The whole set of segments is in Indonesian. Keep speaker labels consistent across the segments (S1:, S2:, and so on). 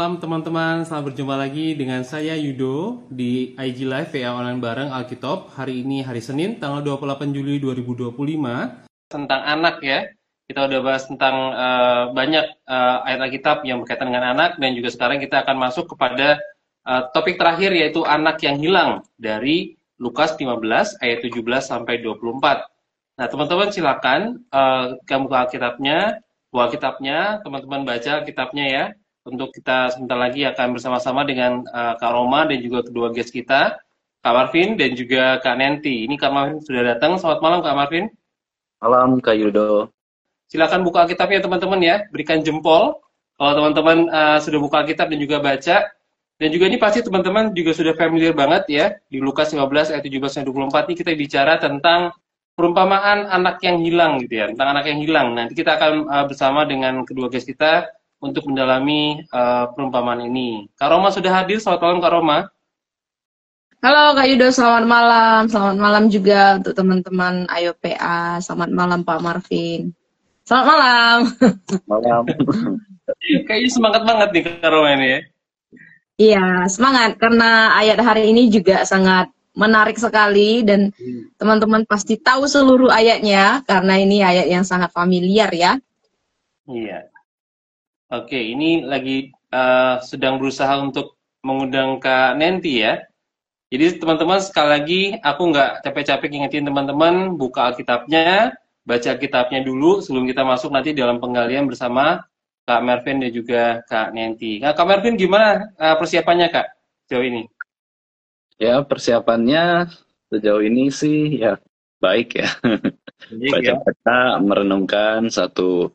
S1: malam teman-teman, selamat berjumpa lagi dengan saya Yudo di IG Live VA Online bareng Alkitab. Hari ini hari Senin, tanggal 28 Juli 2025. Tentang anak ya, kita udah bahas tentang banyak ayat Alkitab yang berkaitan dengan anak. Dan juga sekarang kita akan masuk kepada topik terakhir yaitu anak yang hilang dari Lukas 15 ayat 17 sampai 24. Nah teman-teman silakan kamu buka Alkitabnya, teman-teman baca kitabnya ya. Untuk kita sebentar lagi akan bersama-sama dengan Kak Roma dan juga kedua guest kita, Kak Marvin dan juga Kak Nenti. Ini Kak Marvin sudah datang. Selamat malam Kak Marvin.
S2: Malam Kak Yudo.
S1: Silakan buka Alkitabnya teman-teman ya. Berikan jempol kalau teman-teman sudah buka Alkitab dan juga baca. Dan juga ini pasti teman-teman juga sudah familiar banget ya. Di Lukas 15 ayat 17 dan 24 ini kita bicara tentang perumpamaan anak yang hilang gitu ya. Tentang anak yang hilang. Nanti kita akan bersama dengan kedua guest kita untuk mendalami perumpamaan ini. Kak Roma sudah hadir, selamat malam Kak Roma.
S3: Halo Kak Yudo, selamat malam juga untuk teman-teman Ayo PA, selamat malam Pak Marvin. Selamat malam.
S2: Malam.
S3: Kayaknya semangat banget nih Kak Roma ini ya. Iya, semangat karena ayat hari ini juga sangat menarik sekali dan teman-teman pasti tahu seluruh ayatnya karena ini ayat yang sangat familiar ya.
S1: Iya. Oke, ini lagi sedang berusaha untuk mengundang Kak Nenti ya. Jadi teman-teman sekali lagi aku nggak capek-capek ngingetin teman-teman buka Alkitabnya, baca Alkitabnya dulu sebelum kita masuk nanti dalam penggalian bersama Kak Marvin dan juga Kak Nenti. Nah, Kak Marvin gimana persiapannya Kak sejauh ini?
S2: Ya persiapannya sejauh ini sih ya baik ya. Baca-baca merenungkan satu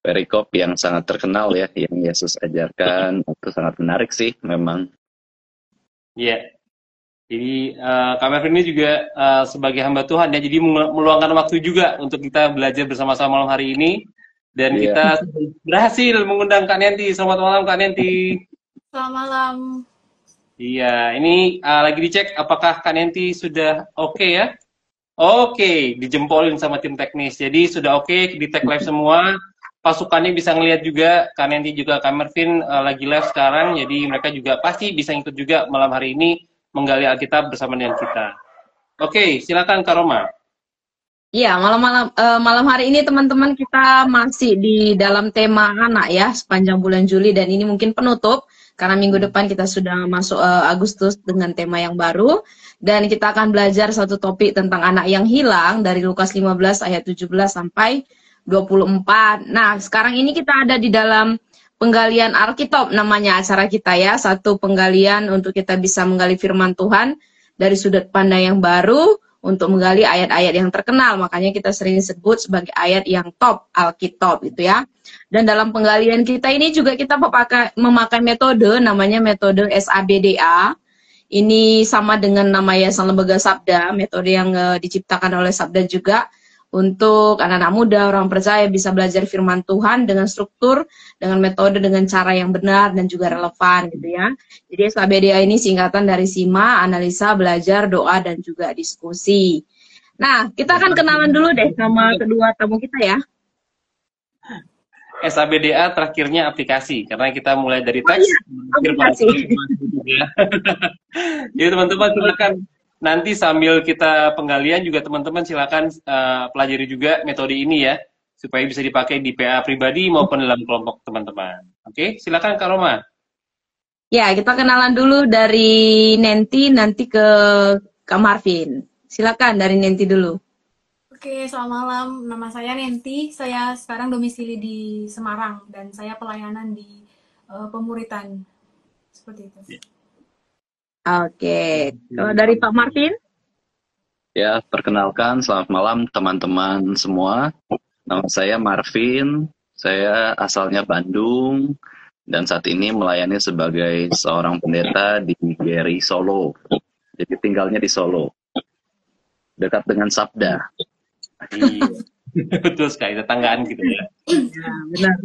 S2: perikop yang sangat terkenal ya, yang Yesus ajarkan, itu sangat menarik sih memang.
S1: Iya, jadi Kak Marvin ini juga sebagai hamba Tuhan ya, jadi meluangkan waktu juga untuk kita belajar bersama-sama malam hari ini. Dan kita berhasil mengundang Kak Nenti. Selamat malam Kak Nenti.
S4: Selamat malam.
S1: Iya, ini lagi dicek apakah Kak Nenti sudah oke ya? Oke, dijempolin sama tim teknis. Jadi sudah oke, di tag live semua. Pasukannya bisa ngelihat juga, Kak Nenti juga Kak Marvin lagi live sekarang, jadi mereka juga pasti bisa ikut juga malam hari ini menggali Alkitab bersama dengan kita. Oke, silakan Kak Roma.
S3: Iya, malam hari ini teman-teman kita masih di dalam tema anak ya sepanjang bulan Juli dan ini mungkin penutup karena minggu depan kita sudah masuk Agustus dengan tema yang baru dan kita akan belajar satu topik tentang anak yang hilang dari Lukas 15 ayat 17 sampai 24. Nah, sekarang ini kita ada di dalam penggalian Alkitab namanya acara kita ya. Satu penggalian untuk kita bisa menggali firman Tuhan dari sudut pandang yang baru untuk menggali ayat-ayat yang terkenal. Makanya kita sering sebut sebagai ayat yang top Alkitab gitu ya. Dan dalam penggalian kita ini juga kita memakai metode namanya metode SABDA. Ini sama dengan nama Yayasan Lembaga Sabda, metode yang diciptakan oleh Sabda juga. Untuk anak-anak muda, orang percaya bisa belajar firman Tuhan dengan struktur, dengan metode, dengan cara yang benar dan juga relevan gitu ya. Jadi SKBDA ini singkatan dari Sima, Analisa, Belajar, Doa, dan juga Diskusi. Nah, kita akan kenalan dulu deh sama kedua tamu kita ya.
S1: SABDA terakhirnya aplikasi, karena kita mulai dari teks.
S3: Aplikasi.
S1: Jadi teman-teman silakan. Nanti sambil kita penggalian juga teman-teman silakan pelajari juga metode ini ya, supaya bisa dipakai di PA pribadi maupun dalam kelompok teman-teman. Oke, silakan Kak Roma.
S3: Ya, kita kenalan dulu dari Nenti, nanti ke Kak Marvin. Silakan dari Nenti dulu.
S4: Oke, selamat malam. Nama saya Nenti. Saya sekarang domisili di Semarang dan saya pelayanan di pemuritan. Seperti itu.
S3: Oke, kalau dari Pak Marvin?
S2: Ya, perkenalkan, selamat malam teman-teman semua. Nama saya Marvin, saya asalnya Bandung, dan saat ini melayani sebagai seorang pendeta di GRI Solo. Jadi tinggalnya di Solo, dekat dengan Sabda.
S1: Betul sekali, tetanggaan gitu ya.
S3: Ya, benar.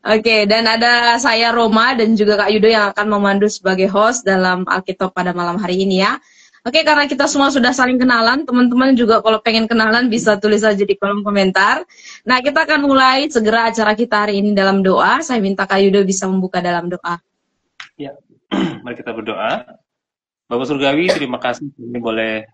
S3: Oke, dan ada saya Roma dan juga Kak Yudo yang akan memandu sebagai host dalam Alkitab pada malam hari ini ya. Oke, karena kita semua sudah saling kenalan, teman-teman juga kalau pengen kenalan bisa tulis aja di kolom komentar. Nah, kita akan mulai segera acara kita hari ini dalam doa. Saya minta Kak Yudo bisa membuka dalam doa.
S1: Ya, mari kita berdoa. Bapak Surgawi, terima kasih kami boleh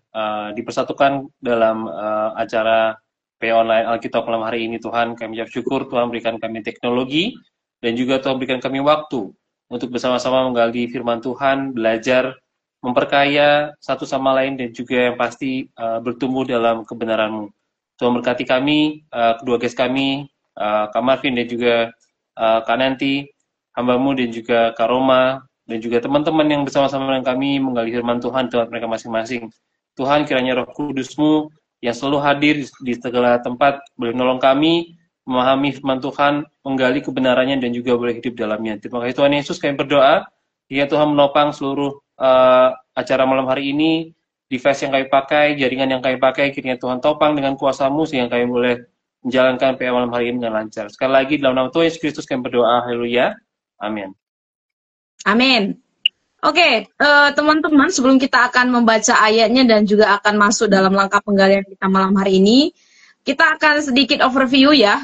S1: dipersatukan dalam acara PA Online Alkitab malam hari ini, Tuhan. Kami ucap syukur Tuhan berikan kami teknologi dan juga Tuhan berikan kami waktu untuk bersama-sama menggali firman Tuhan, belajar, memperkaya satu sama lain dan juga yang pasti bertumbuh dalam kebenaran-Mu. Tuhan berkati kami, kedua guest kami, Kak Marvin dan juga Kak Nanti, hamba-Mu dan juga Kak Roma, dan juga teman-teman yang bersama-sama dengan kami menggali firman Tuhan tempat mereka masing-masing. Tuhan, kiranya Roh Kudus-Mu yang selalu hadir di segala tempat boleh menolong kami memahami firman Tuhan, menggali kebenarannya dan juga boleh hidup dalamnya. Terima kasih Tuhan Yesus, kami berdoa kiranya Tuhan menopang seluruh acara malam hari ini, device yang kami pakai, jaringan yang kami pakai, kiranya Tuhan topang dengan kuasa-Mu sehingga kami boleh menjalankan PA malam hari ini dengan lancar. Sekali lagi dalam nama Tuhan Yesus Kristus kami berdoa, haleluya, amin.
S3: Amin. Oke, teman-teman, sebelum kita akan membaca ayatnya dan juga akan masuk dalam langkah penggalian kita malam hari ini, kita akan sedikit overview ya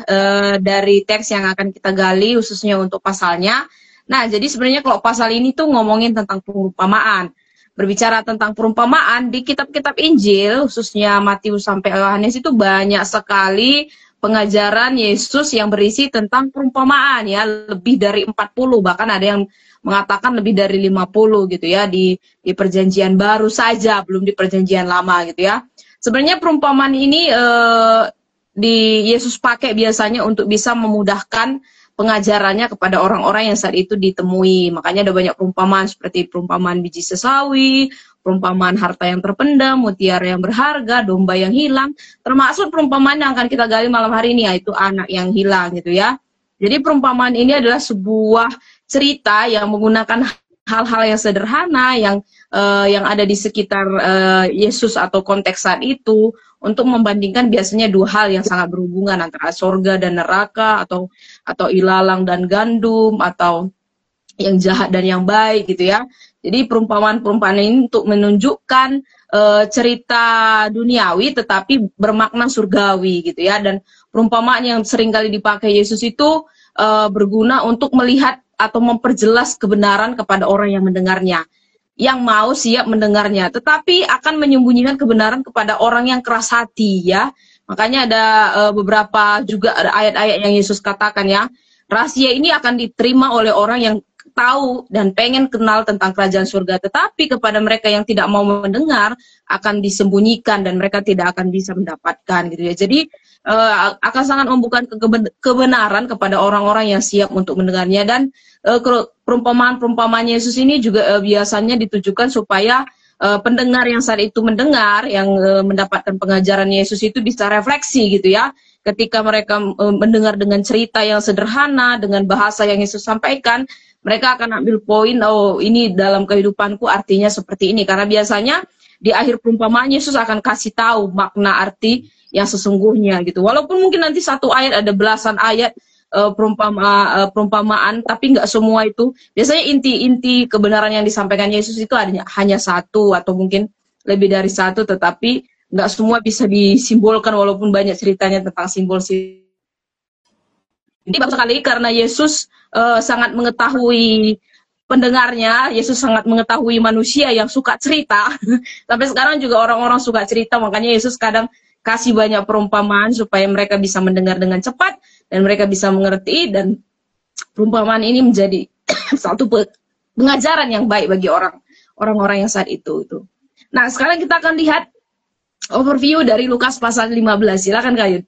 S3: dari teks yang akan kita gali khususnya untuk pasalnya. Nah, jadi sebenarnya kalau pasal ini tuh ngomongin tentang perumpamaan. Berbicara tentang perumpamaan di kitab-kitab Injil, khususnya Matius sampai Yohanes itu banyak sekali pengajaran Yesus yang berisi tentang perumpamaan ya, lebih dari 40, bahkan ada yang mengatakan lebih dari 50 gitu ya di perjanjian baru saja, belum di perjanjian lama gitu ya. Sebenarnya perumpamaan ini di Yesus pakai biasanya untuk bisa memudahkan pengajarannya kepada orang-orang yang saat itu ditemui. Makanya ada banyak perumpamaan seperti perumpamaan biji sesawi, perumpamaan harta yang terpendam, mutiara yang berharga, domba yang hilang, termasuk perumpamaan yang akan kita gali malam hari ini yaitu anak yang hilang gitu ya. Jadi perumpamaan ini adalah sebuah cerita yang menggunakan hal-hal yang sederhana yang ada di sekitar Yesus atau konteks saat itu untuk membandingkan biasanya dua hal yang sangat berhubungan antara sorga dan neraka atau ilalang dan gandum atau yang jahat dan yang baik gitu ya. Jadi perumpamaan-perumpamaan ini untuk menunjukkan cerita duniawi tetapi bermakna surgawi gitu ya. Dan perumpamaan yang seringkali dipakai Yesus itu berguna untuk melihat atau memperjelas kebenaran kepada orang yang mendengarnya, yang mau siap mendengarnya, tetapi akan menyembunyikan kebenaran kepada orang yang keras hati ya. Makanya ada beberapa juga ada ayat-ayat yang Yesus katakan ya, rahasia ini akan diterima oleh orang yang tahu dan pengen kenal tentang kerajaan surga, tetapi kepada mereka yang tidak mau mendengar akan disembunyikan dan mereka tidak akan bisa mendapatkan gitu ya. Jadi akan sangat membuka kebenaran kepada orang-orang yang siap untuk mendengarnya. Dan perumpamaan Yesus ini juga biasanya ditujukan supaya pendengar yang saat itu mendengar, yang mendapatkan pengajaran Yesus itu bisa refleksi gitu ya. Ketika mereka mendengar dengan cerita yang sederhana, dengan bahasa yang Yesus sampaikan, mereka akan ambil poin, oh ini dalam kehidupanku artinya seperti ini. Karena biasanya di akhir perumpamaan Yesus akan kasih tahu makna arti yang sesungguhnya gitu. Walaupun mungkin nanti satu ayat ada belasan ayat perumpamaan, tapi nggak semua itu. Biasanya inti-inti kebenaran yang disampaikan Yesus itu hanya satu atau mungkin lebih dari satu, tetapi nggak semua bisa disimbolkan walaupun banyak ceritanya tentang simbol-simbol. Ini bagus sekali karena Yesus sangat mengetahui pendengarnya, Yesus sangat mengetahui manusia yang suka cerita. Sampai sekarang juga orang-orang suka cerita, makanya Yesus kadang kasih banyak perumpamaan supaya mereka bisa mendengar dengan cepat dan mereka bisa mengerti, dan perumpamaan ini menjadi satu pengajaran yang baik bagi orang-orang yang saat itu. Nah, sekarang kita akan lihat overview dari Lukas pasal 15. Silakan Kak Yud.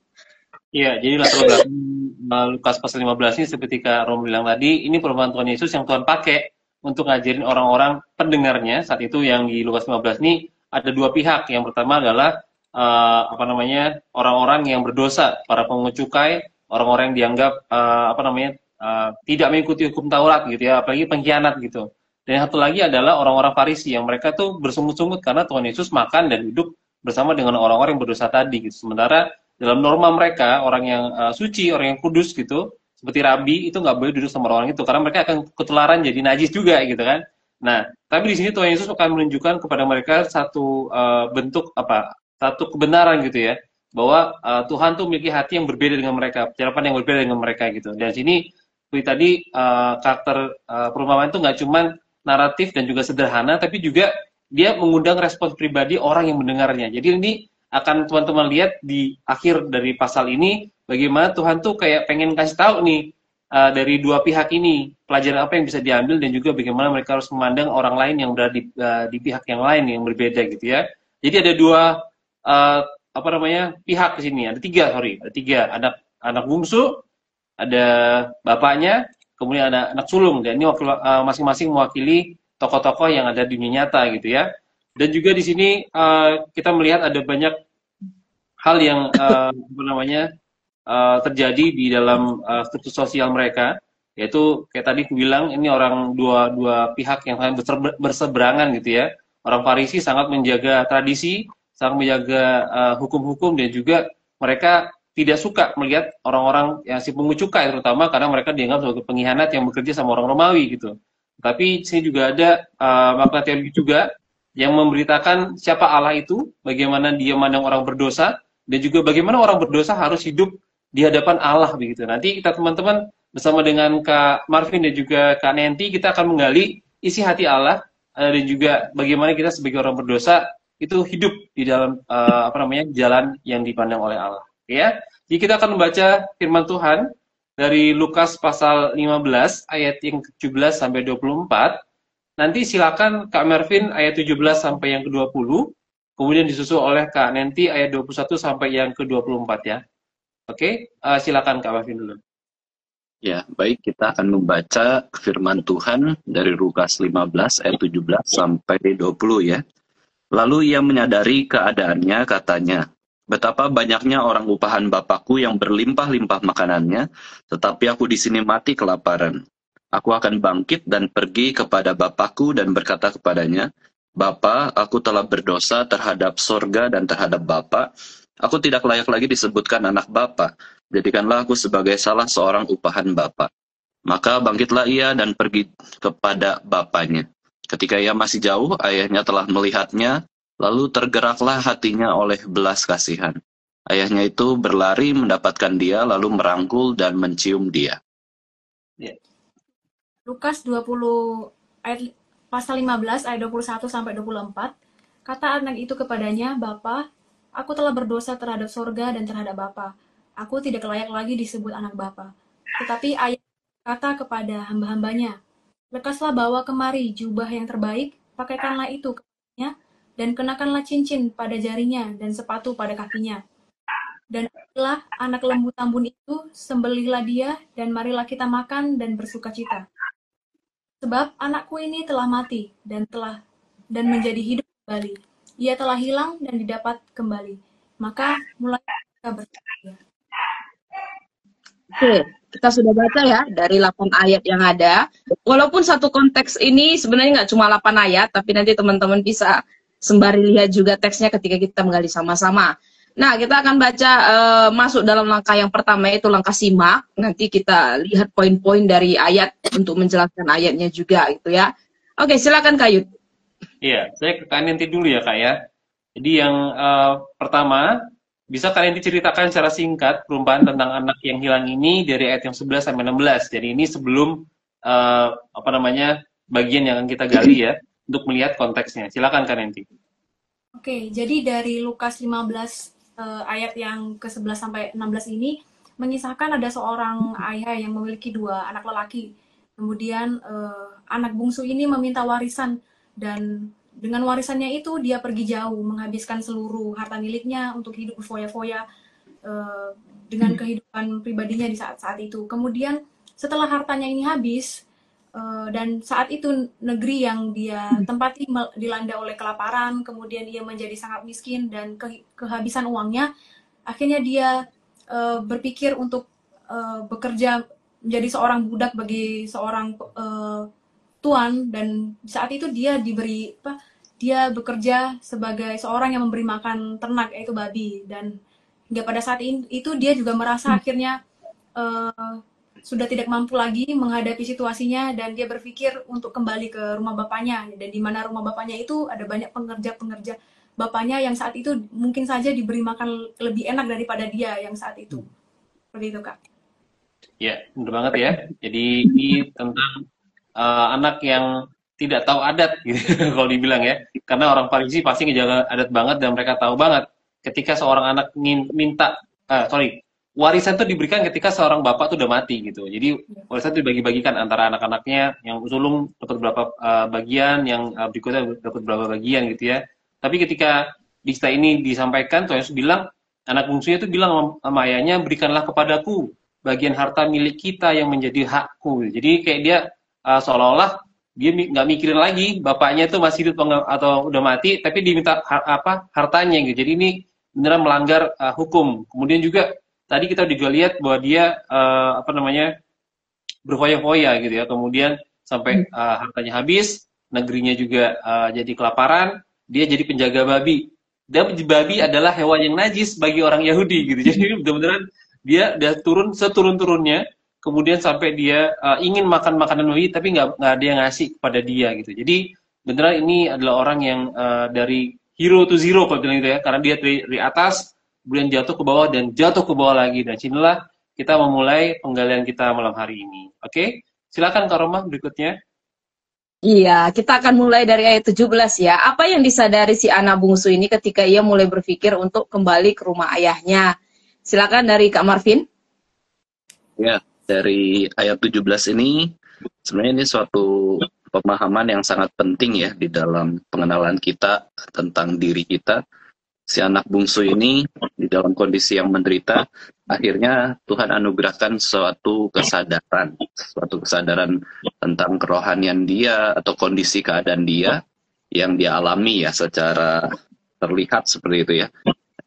S1: Iya, jadi latar belakang Lukas pasal 15 ini seperti Kak Rom bilang tadi, ini perumpamaan Tuhan Yesus yang Tuhan pakai untuk ngajarin orang-orang pendengarnya. Saat itu yang di Lukas 15 ini ada dua pihak. Yang pertama adalah orang-orang yang berdosa, para pungut cukai, orang-orang yang dianggap tidak mengikuti hukum Taurat gitu ya, apalagi pengkhianat gitu. Dan yang satu lagi adalah orang-orang Farisi yang mereka tuh bersungut-sungut karena Tuhan Yesus makan dan hidup bersama dengan orang-orang yang berdosa tadi gitu. Sementara dalam norma mereka, orang yang suci, orang yang kudus gitu, seperti rabi itu nggak boleh duduk sama orang itu karena mereka akan ketularan jadi najis juga gitu kan. Nah, tapi di sini Tuhan Yesus akan menunjukkan kepada mereka satu bentuk satu kebenaran gitu ya, bahwa Tuhan tuh memiliki hati yang berbeda dengan mereka, penerapan yang berbeda dengan mereka gitu. Dan sini seperti tadi karakter perumpamaan itu nggak cuman naratif dan juga sederhana, tapi juga dia mengundang respons pribadi orang yang mendengarnya. Jadi ini akan teman-teman lihat di akhir dari pasal ini, bagaimana Tuhan tuh kayak pengen kasih tahu nih, dari dua pihak ini pelajaran apa yang bisa diambil dan juga bagaimana mereka harus memandang orang lain yang berada di pihak yang lain yang berbeda gitu ya. Jadi ada dua apa namanya pihak di sini, ada tiga, anak bungsu, ada bapaknya, kemudian ada anak sulung, dan ini masing-masing mewakili tokoh-tokoh yang ada di dunia nyata gitu ya. Dan juga di sini kita melihat ada banyak hal yang apa namanya terjadi di dalam struktur sosial mereka, yaitu kayak tadi aku bilang ini orang dua pihak yang sangat berseberangan gitu ya. Orang Farisi sangat menjaga tradisi, sangat menjaga hukum-hukum, dan juga mereka tidak suka melihat orang-orang yang si pungut cukai, terutama karena mereka dianggap sebagai pengkhianat yang bekerja sama orang Romawi gitu. Tapi di sini juga ada makna teologi juga yang memberitakan siapa Allah itu, bagaimana dia memandang orang berdosa, dan juga bagaimana orang berdosa harus hidup di hadapan Allah begitu. Nanti kita teman-teman bersama dengan Kak Marvin dan juga Kak Nenti, kita akan menggali isi hati Allah dan juga bagaimana kita sebagai orang berdosa itu hidup di dalam apa namanya jalan yang dipandang oleh Allah. Ya, jadi kita akan membaca firman Tuhan dari Lukas pasal 15 ayat yang ke-17 sampai 24. Nanti silakan Kak Marvin ayat 17 sampai yang ke-20, kemudian disusul oleh Kak Nenti ayat 21 sampai yang ke-24 ya. Oke, silakan Kak Marvin dulu.
S2: Ya, baik, kita akan membaca firman Tuhan dari Lukas 15 ayat 17 sampai 20 ya. Lalu ia menyadari keadaannya, katanya, betapa banyaknya orang upahan Bapakku yang berlimpah-limpah makanannya, tetapi aku di sini mati kelaparan. Aku akan bangkit dan pergi kepada Bapakku dan berkata kepadanya, Bapa, aku telah berdosa terhadap sorga dan terhadap Bapa. Aku tidak layak lagi disebutkan anak Bapa. Jadikanlah aku sebagai salah seorang upahan Bapa. Maka bangkitlah ia dan pergi kepada bapaknya. Ketika ia masih jauh, ayahnya telah melihatnya, lalu tergeraklah hatinya oleh belas kasihan. Ayahnya itu berlari mendapatkan dia, lalu merangkul dan mencium dia.
S1: Ya.
S4: Lukas 20 ayat pasal 15 ayat 21 sampai 24. Kata anak itu kepadanya, Bapa, aku telah berdosa terhadap sorga dan terhadap Bapa. Aku tidak layak lagi disebut anak Bapa. Tetapi ayah kata kepada hamba-hambanya, lekaslah bawa kemari jubah yang terbaik, pakaikanlah itu kepadanya, dan kenakanlah cincin pada jarinya dan sepatu pada kakinya. Dan ambillah anak lembu tambun itu, sembelihlah dia, dan marilah kita makan dan bersukacita. Sebab anakku ini telah mati dan menjadi hidup kembali. Ia telah hilang dan didapat kembali. Maka mulai mereka bersedia.
S3: Oke, kita sudah baca ya dari 8 ayat yang ada. Walaupun satu konteks ini sebenarnya nggak cuma 8 ayat, tapi nanti teman-teman bisa sembari lihat juga teksnya ketika kita menggali sama-sama. Nah, kita akan baca masuk dalam langkah yang pertama, yaitu langkah simak. Nanti kita lihat poin-poin dari ayat untuk menjelaskan ayatnya juga gitu ya. Oke, silakan Kak Yud.
S1: Iya, saya ke Kak Nenti dulu ya Kak ya. Jadi yang pertama, bisa kalian diceritakan secara singkat perumpamaan tentang anak yang hilang ini dari ayat yang 11 sampai 16. Jadi ini sebelum apa namanya bagian yang akan kita gali ya untuk melihat konteksnya. Silakan Kak Nenti.
S4: Oke, jadi dari Lukas 15 ayat yang ke-11 sampai 16 ini mengisahkan ada seorang ayah yang memiliki 2 anak lelaki. Kemudian anak bungsu ini meminta warisan, dan dengan warisannya itu dia pergi jauh, menghabiskan seluruh harta miliknya untuk hidup berfoya-foya dengan kehidupan pribadinya di saat-saat itu. Kemudian setelah hartanya ini habis, dan saat itu negeri yang dia tempati dilanda oleh kelaparan, kemudian ia menjadi sangat miskin dan kehabisan uangnya, akhirnya dia berpikir untuk bekerja menjadi seorang budak bagi seorang tuan, dan saat itu dia dia bekerja sebagai seorang yang memberi makan ternak, yaitu babi, dan hingga pada saat itu dia juga merasa akhirnya sudah tidak mampu lagi menghadapi situasinya, dan dia berpikir untuk kembali ke rumah bapaknya, dan di mana rumah bapaknya itu ada banyak pengerja-pengerja bapaknya yang saat itu mungkin saja diberi makan lebih enak daripada dia yang saat itu. Seperti itu, Kak.
S1: Ya, benar banget ya. Jadi ini tentang anak yang tidak tahu adat gitu kalau dibilang ya. Karena orang Parisi pasti ngejaga adat banget dan mereka tahu banget ketika seorang anak minta warisan itu diberikan ketika seorang bapak tuh udah mati gitu. Jadi warisan itu dibagi-bagikan antara anak-anaknya, yang sulung dapat berapa bagian, yang berikutnya dapat berapa bagian gitu ya. Tapi ketika di cerita ini disampaikan, Tuhan Yesus bilang, anak bungsunya itu bilang sama ayahnya, berikanlah kepadaku bagian harta milik kita yang menjadi hakku. Jadi kayak dia seolah-olah dia nggak mikirin lagi bapaknya itu masih hidup atau udah mati, tapi diminta hartanya gitu. Jadi ini beneran melanggar hukum. Kemudian juga tadi kita juga lihat bahwa dia berfoya-foya gitu ya. Kemudian sampai hartanya habis, negerinya juga jadi kelaparan, dia jadi penjaga babi. Dan babi adalah hewan yang najis bagi orang Yahudi gitu. Jadi benar-benar dia turun seturun-turunnya. Kemudian sampai dia ingin makan makanan babi, tapi nggak ada yang ngasih kepada dia gitu. Jadi beneran ini adalah orang yang dari hero to zero kalau bilang gitu ya, karena dia dari atas, kemudian jatuh ke bawah dan jatuh ke bawah lagi. Dan sinilah kita memulai penggalian kita malam hari ini. Oke, silakan Kak Roma berikutnya.
S3: Iya, kita akan mulai dari ayat 17 ya. Apa yang disadari si anak bungsu ini ketika ia mulai berpikir untuk kembali ke rumah ayahnya? Silakan dari Kak Marvin.
S2: Ya, dari ayat 17 ini sebenarnya ini suatu pemahaman yang sangat penting ya di dalam pengenalan kita tentang diri kita. Si anak bungsu ini di dalam kondisi yang menderita, akhirnya Tuhan anugerahkan suatu kesadaran tentang kerohanian dia atau kondisi keadaan dia yang dia alami ya secara terlihat seperti itu ya.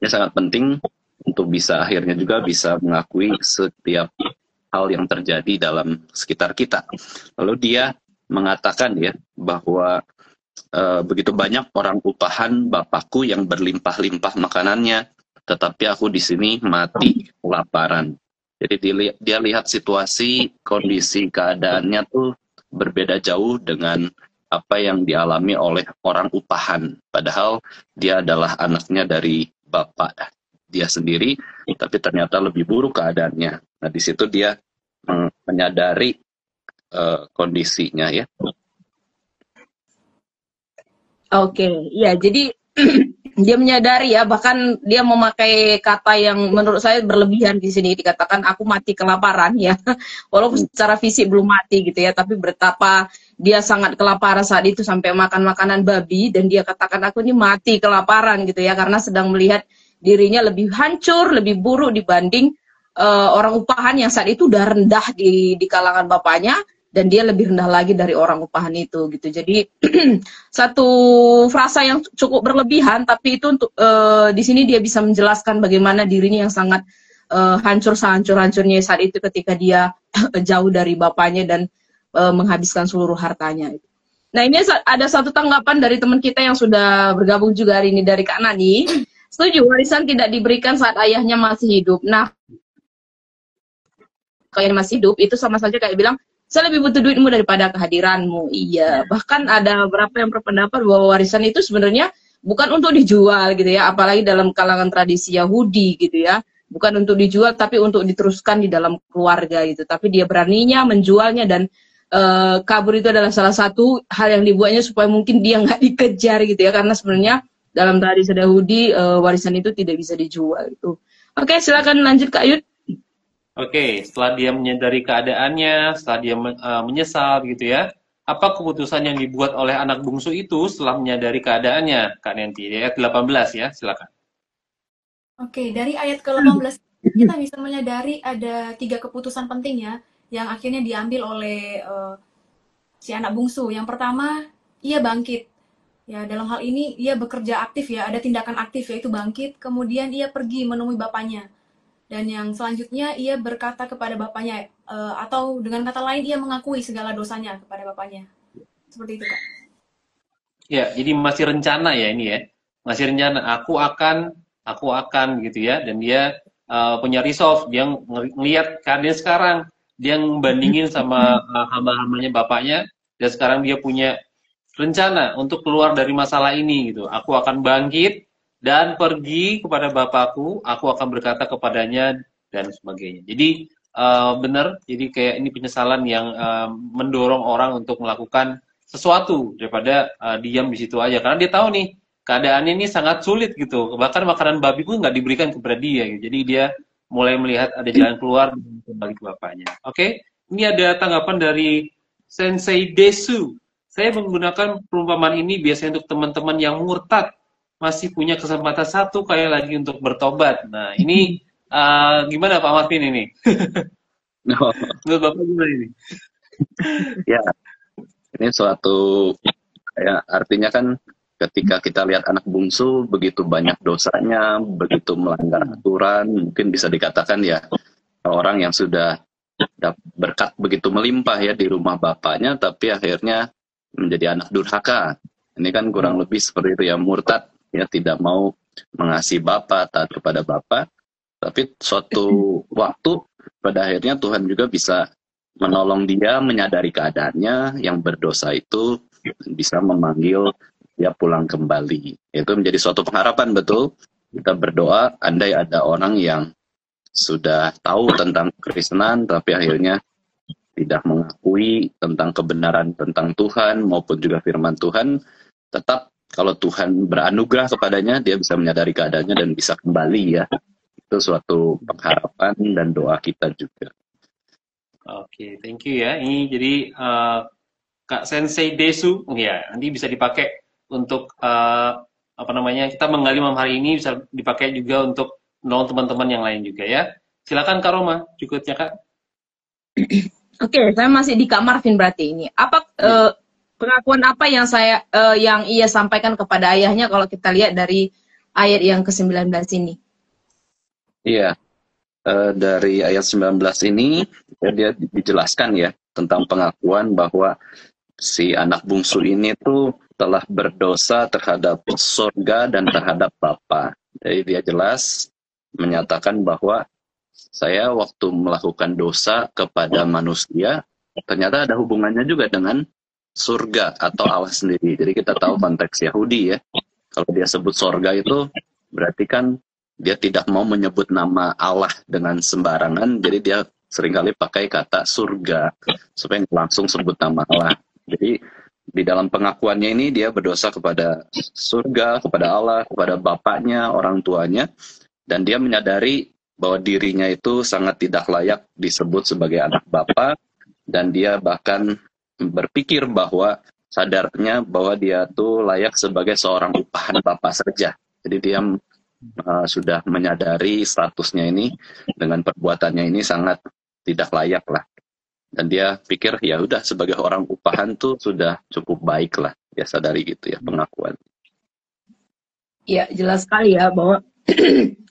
S2: Ini sangat penting untuk bisa akhirnya juga bisa mengakui setiap hal yang terjadi dalam sekitar kita. Lalu dia mengatakan ya bahwa begitu banyak orang upahan Bapakku yang berlimpah-limpah makanannya, tetapi aku di sini mati kelaparan. Jadi dia lihat situasi, kondisi keadaannya tuh berbeda jauh dengan apa yang dialami oleh orang upahan. Padahal dia adalah anaknya dari bapak dia sendiri, tapi ternyata lebih buruk keadaannya. Nah di situ dia menyadari kondisinya ya.
S3: Oke, ya jadi dia menyadari ya, bahkan dia memakai kata yang menurut saya berlebihan di sini, dikatakan aku mati kelaparan ya, walaupun secara fisik belum mati gitu ya, tapi betapa dia sangat kelaparan saat itu sampai makan makanan babi, dan dia katakan aku ini mati kelaparan gitu ya, karena sedang melihat dirinya lebih hancur, lebih buruk dibanding orang upahan yang saat itu udah rendah di kalangan bapaknya, dan dia lebih rendah lagi dari orang upahan itu gitu. Jadi satu frasa yang cukup berlebihan, tapi itu untuk di sini dia bisa menjelaskan bagaimana dirinya yang sangat hancur-hancurnya saat itu ketika dia jauh dari bapaknya dan menghabiskan seluruh hartanya. Nah ini ada satu tanggapan dari teman kita yang sudah bergabung juga hari ini, dari Kak Nani. Setuju, warisan tidak diberikan saat ayahnya masih hidup. Nah, kalau yang masih hidup itu sama saja kayak bilang, saya lebih butuh duitmu daripada kehadiranmu. Iya, bahkan ada beberapa yang berpendapat bahwa warisan itu sebenarnya bukan untuk dijual gitu ya, apalagi dalam kalangan tradisi Yahudi gitu ya. Bukan untuk dijual, tapi untuk diteruskan di dalam keluarga gitu. Tapi dia beraninya menjualnya, dan kabur itu adalah salah satu hal yang dibuatnya supaya mungkin dia nggak dikejar gitu ya. Karena sebenarnya dalam tradisi Yahudi warisan itu tidak bisa dijual itu. Oke, silakan lanjut Kak Yud.
S1: Oke, setelah dia menyadari keadaannya, setelah dia menyesal gitu ya, apa keputusan yang dibuat oleh anak bungsu itu setelah menyadari keadaannya, Kak Nenti? Ayat 18 ya, silakan.
S4: Oke, dari ayat ke-18 kita bisa menyadari ada 3 keputusan penting ya, yang akhirnya diambil oleh si anak bungsu. Yang pertama, ia bangkit. Ya, dalam hal ini ia bekerja aktif ya, ada tindakan aktif yaitu bangkit, kemudian ia pergi menemui bapaknya. Dan yang selanjutnya ia berkata kepada bapaknya, atau dengan kata lain ia mengakui segala dosanya kepada bapaknya. Seperti itu, Kak.
S1: Ya, jadi masih rencana ya ini ya. Masih rencana, aku akan gitu ya. Dan dia punya resolve, dia ngelihat keadaan sekarang, dia membandingin sama hamba-hambanya bapaknya, dan sekarang dia punya rencana untuk keluar dari masalah ini gitu. Aku akan bangkit dan pergi kepada bapakku, aku akan berkata kepadanya, dan sebagainya. Jadi benar, jadi kayak ini penyesalan yang mendorong orang untuk melakukan sesuatu daripada diam di situ aja, karena dia tahu nih keadaannya ini sangat sulit gitu, bahkan makanan babi pun nggak diberikan kepada dia gitu. Jadi dia mulai melihat ada jalan keluar dan kembali ke bapaknya. Oke, ini ada tanggapan dari Sensei Desu. Saya menggunakan perumpamaan ini biasanya untuk teman-teman yang murtad, masih punya kesempatan satu kali lagi untuk bertobat. Nah, ini gimana Pak Marvin ini? Menurut Bapak gimana ini?
S2: Ya, ini suatu ya artinya kan ketika kita lihat anak bungsu begitu banyak dosanya, begitu melanggar aturan, mungkin bisa dikatakan ya orang yang sudah berkat begitu melimpah ya di rumah bapaknya, tapi akhirnya menjadi anak durhaka. Ini kan kurang lebih seperti itu ya, murtad ya, tidak mau mengasihi bapak, taat kepada bapak. Tapi suatu waktu pada akhirnya Tuhan juga bisa menolong dia menyadari keadaannya yang berdosa itu, bisa memanggil dia pulang kembali. Itu menjadi suatu pengharapan, betul. Kita berdoa, andai ada orang yang sudah tahu tentang Kristenan, tapi akhirnya tidak mengakui tentang kebenaran tentang Tuhan maupun juga firman Tuhan, tetap kalau Tuhan beranugerah kepadanya, dia bisa menyadari keadaannya dan bisa kembali ya. Itu suatu pengharapan dan doa kita juga.
S1: Oke, thank you ya. Ini jadi Kak Sensei Desu, ya nanti bisa dipakai untuk apa namanya, kita menggali malam hari ini, bisa dipakai juga untuk menolong teman-teman yang lain juga ya. Silakan Kak Roma, berikutnya Kak.
S3: Oke, saya masih di Kak Marvin berarti ini. Apa pengakuan apa yang yang ia sampaikan kepada ayahnya kalau kita lihat dari ayat yang ke-19 ini?
S2: Iya, dari ayat 19 ini dia dijelaskan ya tentang pengakuan bahwa si anak bungsu ini tuh telah berdosa terhadap surga dan terhadap Bapa. Jadi dia jelas menyatakan bahwa saya waktu melakukan dosa kepada manusia, ternyata ada hubungannya juga dengan surga atau Allah sendiri. Jadi kita tahu konteks Yahudi ya. Kalau dia sebut surga itu berarti kan dia tidak mau menyebut nama Allah dengan sembarangan, jadi dia seringkali pakai kata surga supaya langsung sebut nama Allah. Jadi di dalam pengakuannya ini dia berdosa kepada surga, kepada Allah, kepada bapaknya, orang tuanya, dan dia menyadari bahwa dirinya itu sangat tidak layak disebut sebagai anak bapa, dan dia bahkan berpikir bahwa sadarnya bahwa dia tuh layak sebagai seorang upahan bapa saja. Jadi dia sudah menyadari statusnya ini dengan perbuatannya ini sangat tidak layak lah, dan dia pikir ya udah sebagai orang upahan tuh sudah cukup baik lah, dia sadari gitu ya pengakuan.
S3: Ya jelas sekali ya bahwa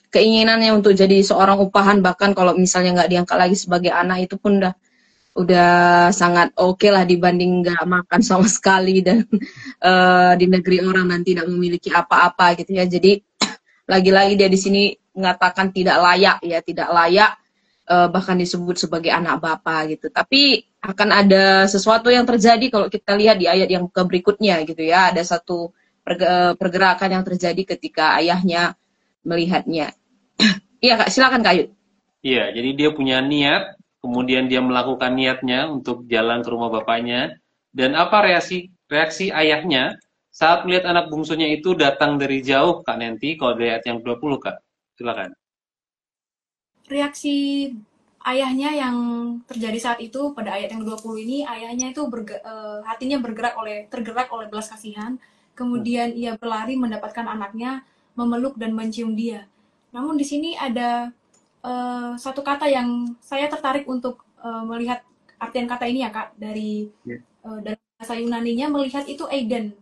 S3: keinginannya untuk jadi seorang upahan, bahkan kalau misalnya nggak diangkat lagi sebagai anak, itu pun udah sangat oke lah dibanding nggak makan sama sekali dan di negeri orang dan tidak memiliki apa-apa gitu ya. Jadi lagi-lagi dia di sini mengatakan tidak layak ya, tidak layak bahkan disebut sebagai anak bapa gitu. Tapi akan ada sesuatu yang terjadi kalau kita lihat di ayat yang berikutnya gitu ya. Ada satu pergerakan yang terjadi ketika ayahnya melihatnya. Iya Kak, silakan Kak Yud.
S1: Iya, jadi dia punya niat, kemudian dia melakukan niatnya untuk jalan ke rumah bapaknya. Dan apa reaksi ayahnya saat melihat anak bungsunya itu datang dari jauh, Kak Nenti, kalau dari ayat yang 20, Kak. Silakan.
S4: Reaksi ayahnya yang terjadi saat itu pada ayat yang 20 ini, ayahnya itu hatinya tergerak oleh belas kasihan. Kemudian ia berlari mendapatkan anaknya, memeluk dan mencium dia. Namun di sini ada satu kata yang saya tertarik untuk melihat artian kata ini ya Kak, dari bahasa Yunaninya, melihat itu eiden,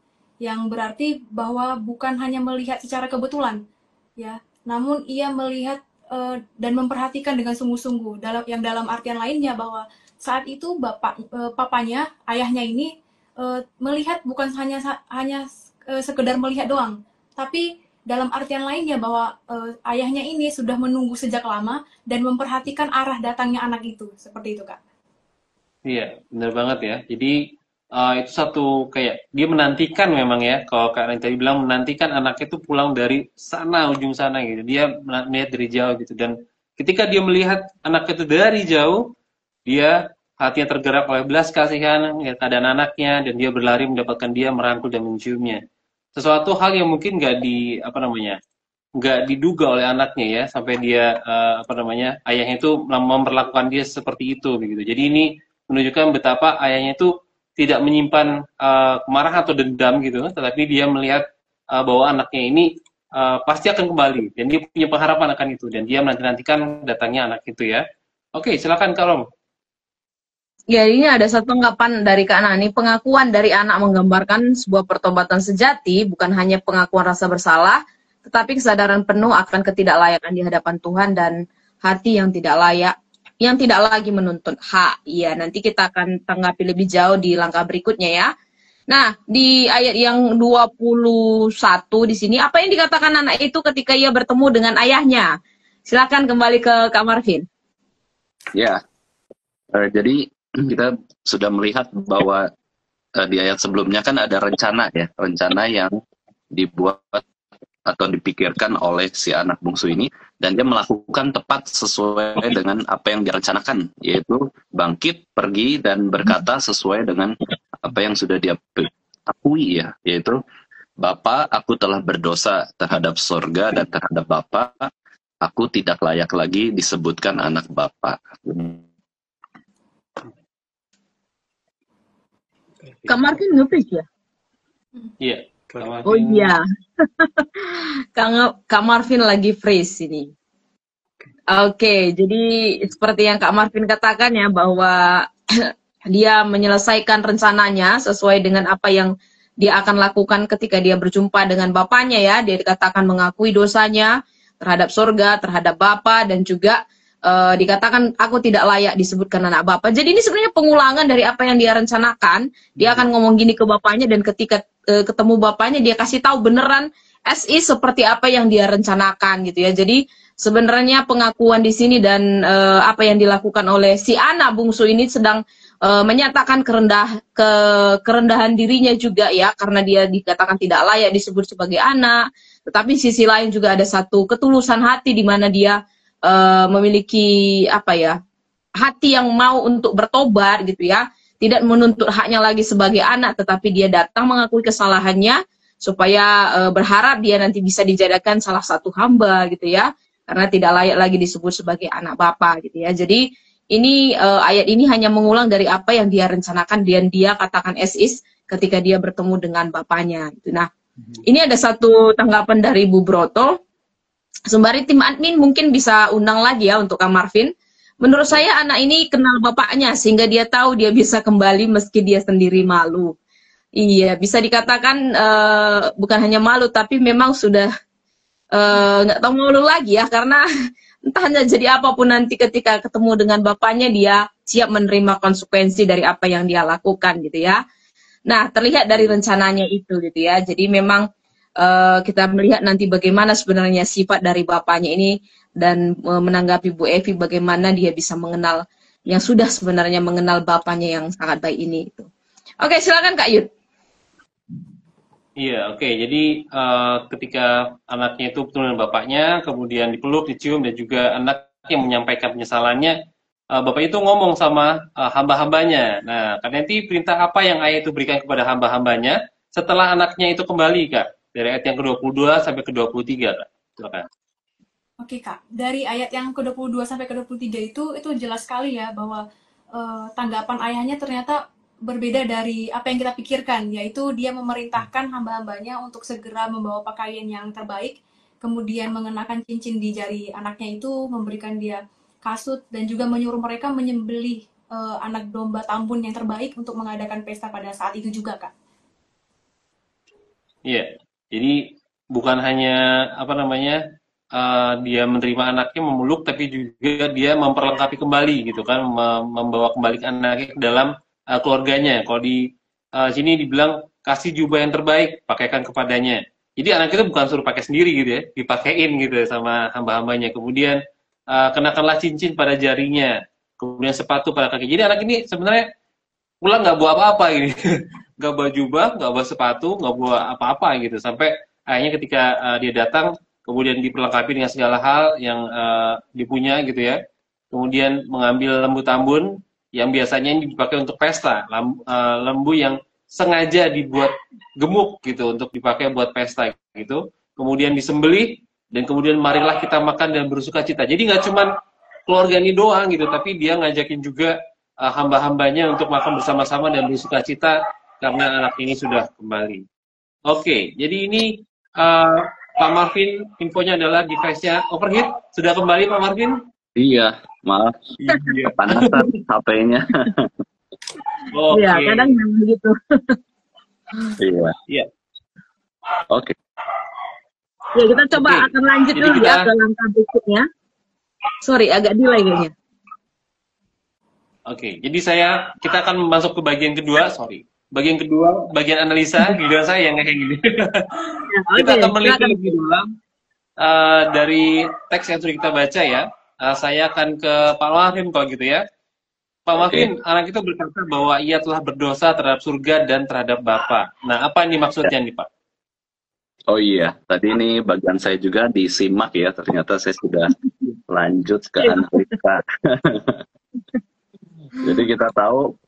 S4: yang berarti bahwa bukan hanya melihat secara kebetulan ya, namun ia melihat dan memperhatikan dengan sungguh-sungguh, yang dalam artian lainnya bahwa saat itu papanya, ayahnya ini melihat bukan hanya sekedar melihat doang, tapi dalam artian lainnya bahwa ayahnya ini sudah menunggu sejak lama dan memperhatikan arah datangnya anak itu, seperti itu Kak.
S1: Iya, benar banget ya. Jadi itu satu kayak dia menantikan memang ya, kalau Kak Ren tadi bilang menantikan anaknya itu pulang dari sana, ujung sana gitu. Dia melihat dari jauh gitu, dan ketika dia melihat anaknya itu dari jauh, dia hatinya tergerak oleh belas kasihan ya, keadaan anaknya, dan dia berlari mendapatkan dia, merangkul dan menciumnya. Sesuatu hal yang mungkin nggak di apa namanya, nggak diduga oleh anaknya ya, sampai dia apa namanya, ayahnya itu memperlakukan dia seperti itu begitu. Jadi ini menunjukkan betapa ayahnya itu tidak menyimpan kemarahan atau dendam gitu, tetapi dia melihat bahwa anaknya ini pasti akan kembali, dan dia punya pengharapan akan itu, dan dia menanti-nantikan datangnya anak itu ya. Oke, silakan Kak Rom.
S3: Ya, ini ada satu tanggapan dari Kak Nani. Pengakuan dari anak menggambarkan sebuah pertobatan sejati, bukan hanya pengakuan rasa bersalah, tetapi kesadaran penuh akan ketidaklayakan di hadapan Tuhan dan hati yang tidak layak, yang tidak lagi menuntut hak. Ya, nanti kita akan tanggapi lebih jauh di langkah berikutnya ya. Nah, di ayat yang 21 di sini, apa yang dikatakan anak itu ketika ia bertemu dengan ayahnya? Silakan kembali ke Kak Marvin.
S2: Ya, jadi kita sudah melihat bahwa di ayat sebelumnya kan ada rencana ya, rencana yang dibuat atau dipikirkan oleh si anak bungsu ini, dan dia melakukan tepat sesuai dengan apa yang direncanakan, yaitu bangkit, pergi, dan berkata sesuai dengan apa yang sudah dia akui ya, yaitu Bapa, aku telah berdosa terhadap sorga dan terhadap Bapa, aku tidak layak lagi disebutkan anak Bapa.
S3: Kak Marvin nge-preach ya?
S1: Iya.
S3: Oh iya. Kak Marvin lagi freeze ini. Oke, jadi seperti yang Kak Marvin katakan ya, bahwa dia menyelesaikan rencananya sesuai dengan apa yang dia akan lakukan ketika dia berjumpa dengan bapaknya ya. Dia dikatakan mengakui dosanya terhadap surga, terhadap Bapa, dan juga dikatakan aku tidak layak disebutkan anak Bapa. Jadi ini sebenarnya pengulangan dari apa yang dia rencanakan. Dia akan ngomong gini ke bapaknya, dan ketika ketemu bapaknya dia kasih tahu beneran SI seperti apa yang dia rencanakan gitu ya. Jadi sebenarnya pengakuan di sini dan apa yang dilakukan oleh si anak bungsu ini sedang menyatakan kerendahan dirinya juga ya, karena dia dikatakan tidak layak disebut sebagai anak. Tetapi sisi lain juga ada satu ketulusan hati di mana dia memiliki apa ya, hati yang mau untuk bertobat gitu ya, tidak menuntut haknya lagi sebagai anak, tetapi dia datang mengakui kesalahannya supaya berharap dia nanti bisa dijadikan salah satu hamba gitu ya, karena tidak layak lagi disebut sebagai anak Bapa gitu ya. Jadi ini ayat ini hanya mengulang dari apa yang dia rencanakan dan dia katakan as is ketika dia bertemu dengan bapaknya gitu. Nah, ini ada satu tanggapan dari Bu Broto. Sembari tim admin mungkin bisa undang lagi ya untuk Kak Marvin. Menurut saya anak ini kenal bapaknya sehingga dia tahu dia bisa kembali meski dia sendiri malu. Iya, bisa dikatakan bukan hanya malu tapi memang sudah nggak tahu malu lagi ya, karena entahnya jadi apapun nanti ketika ketemu dengan bapaknya dia siap menerima konsekuensi dari apa yang dia lakukan gitu ya. Nah, terlihat dari rencananya itu gitu ya. Jadi memang kita melihat nanti bagaimana sebenarnya sifat dari bapaknya ini, dan menanggapi Bu Evi bagaimana dia bisa mengenal, yang sudah sebenarnya mengenal bapaknya yang sangat baik ini. Oke, silakan Kak Yud.
S1: Iya, oke. Jadi ketika anaknya itu bertemu dengan bapaknya, kemudian dipeluk, dicium, dan juga anak yang menyampaikan penyesalannya, bapak itu ngomong sama hamba-hambanya. Nah, karena nanti perintah apa yang ayah itu berikan kepada hamba-hambanya setelah anaknya itu kembali, Kak? Dari ayat yang ke-22 sampai ke-23, Kak. Silakan.
S4: Oke Kak, dari ayat yang ke-22 sampai ke-23 itu jelas sekali ya bahwa tanggapan ayahnya ternyata berbeda dari apa yang kita pikirkan, yaitu dia memerintahkan hamba-hambanya untuk segera membawa pakaian yang terbaik, kemudian mengenakan cincin di jari anaknya itu, memberikan dia kasut, dan juga menyuruh mereka menyembelih anak domba tambun yang terbaik untuk mengadakan pesta pada saat itu juga, Kak.
S1: Iya, jadi bukan hanya apa namanya, dia menerima anaknya, memeluk, tapi juga dia memperlengkapi kembali gitu kan, membawa kembali anaknya ke dalam keluarganya. Kalau di sini dibilang kasih jubah yang terbaik, pakaikan kepadanya. Jadi anak itu bukan suruh pakai sendiri gitu ya, dipakein gitu sama hamba-hambanya. Kemudian kenakanlah cincin pada jarinya, kemudian sepatu pada kaki. Jadi anak ini sebenarnya pulang nggak bawa apa-apa gitu, nggak bawa jubah, nggak bawa sepatu, nggak bawa apa-apa gitu. Sampai akhirnya ketika dia datang, kemudian diperlengkapi dengan segala hal yang dipunya gitu ya. Kemudian mengambil lembu tambun, yang biasanya ini dipakai untuk pesta, lembu yang sengaja dibuat gemuk gitu untuk dipakai buat pesta gitu. Kemudian disembelih dan kemudian marilah kita makan dan bersuka cita. Jadi nggak cuman keluarga ini doang gitu, tapi dia ngajakin juga hamba-hambanya untuk makan bersama-sama dan bersuka cita karena anak ini sudah kembali. Oke, jadi ini Pak Marvin, infonya adalah device-nya overheat. Sudah kembali Pak Marvin?
S2: Iya, maaf.
S1: Iya.
S2: Kepanasan HP-nya.
S1: Oke.
S3: Iya, kadang memang begitu.
S2: Iya.
S1: Iya.
S2: Oke.
S3: Ya, kita coba
S1: Oke.
S3: akan lanjut
S1: Jadi
S3: dulu ya
S1: kita-
S3: ke langkah berikutnya. Sorry, agak delay kayaknya.
S1: Oke, jadi kita akan masuk ke bagian kedua, Bagian kedua, bagian analisa, giliran saya yang kayak gini.
S3: Ya,
S1: Kita
S3: oke,
S1: akan meneliti
S3: silakan.
S1: lebih dalam dari teks yang sudah kita baca ya. Saya akan ke Pak Marvin kalau gitu ya. Pak Marvin, anak itu berkata bahwa ia telah berdosa terhadap surga dan terhadap Bapa. Nah, apa ini maksudnya nih Pak?
S2: Oh iya, tadi ini bagian saya juga disimak ya. Ternyata saya sudah lanjut ke analisa. Jadi kita tahu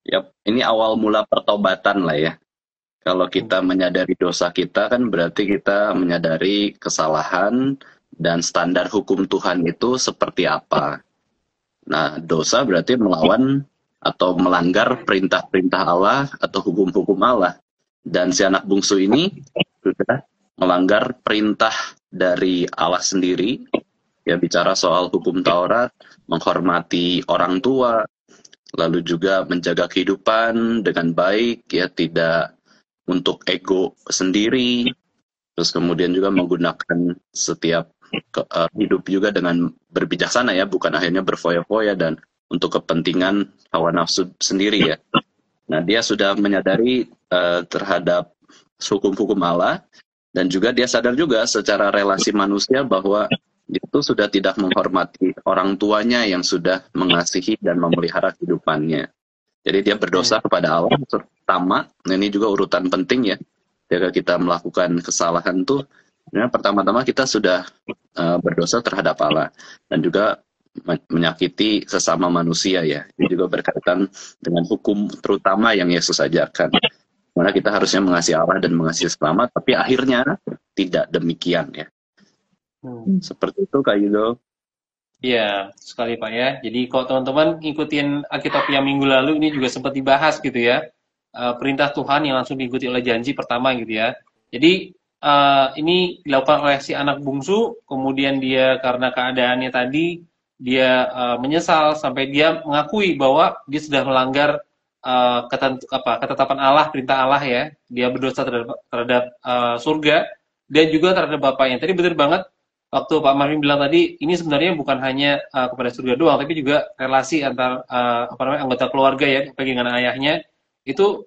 S2: ya ini awal mula pertobatan lah ya. Kalau kita menyadari dosa kita kan berarti kita menyadari kesalahan dan standar hukum Tuhan itu seperti apa. Nah, dosa berarti melawan atau melanggar perintah-perintah Allah atau hukum-hukum Allah. Dan si anak bungsu ini sudah melanggar perintah dari Allah sendiri. Ya, bicara soal hukum Taurat, menghormati orang tua, lalu juga menjaga kehidupan dengan baik, ya tidak untuk ego sendiri, terus kemudian juga menggunakan setiap hidup juga dengan berbijaksana ya, bukan akhirnya berfoya-foya dan untuk kepentingan hawa nafsu sendiri ya. Nah, dia sudah menyadari terhadap hukum-hukum Allah, dan juga dia sadar juga secara relasi manusia bahwa itu sudah tidak menghormati orang tuanya yang sudah mengasihi dan memelihara kehidupannya. Jadi dia berdosa kepada Allah pertama. Nah, ini juga urutan penting ya. Jika kita melakukan kesalahan tuh, ya, pertama-tama kita sudah berdosa terhadap Allah dan juga menyakiti sesama manusia ya. Ini juga berkaitan dengan hukum terutama yang Yesus ajarkan. Mana kita harusnya mengasihi Allah dan mengasihi sesama, tapi akhirnya tidak demikian ya. Seperti itu Kak Yudo.
S1: Iya, sekali Pak ya. Jadi kalau teman-teman ngikutin Alkitab yang minggu lalu ini juga sempat dibahas gitu ya. Perintah Tuhan yang langsung diikuti oleh janji pertama gitu ya. Jadi ini dilakukan oleh si anak bungsu, kemudian dia karena keadaannya tadi dia menyesal sampai dia mengakui bahwa dia sudah melanggar ketetapan Allah, perintah Allah ya. Dia berdosa terhadap surga dan juga terhadap Bapaknya. Tadi benar banget waktu Pak Marvin bilang tadi, ini sebenarnya bukan hanya kepada surga doang, tapi juga relasi antar anggota keluarga ya, bagi dengan ayahnya itu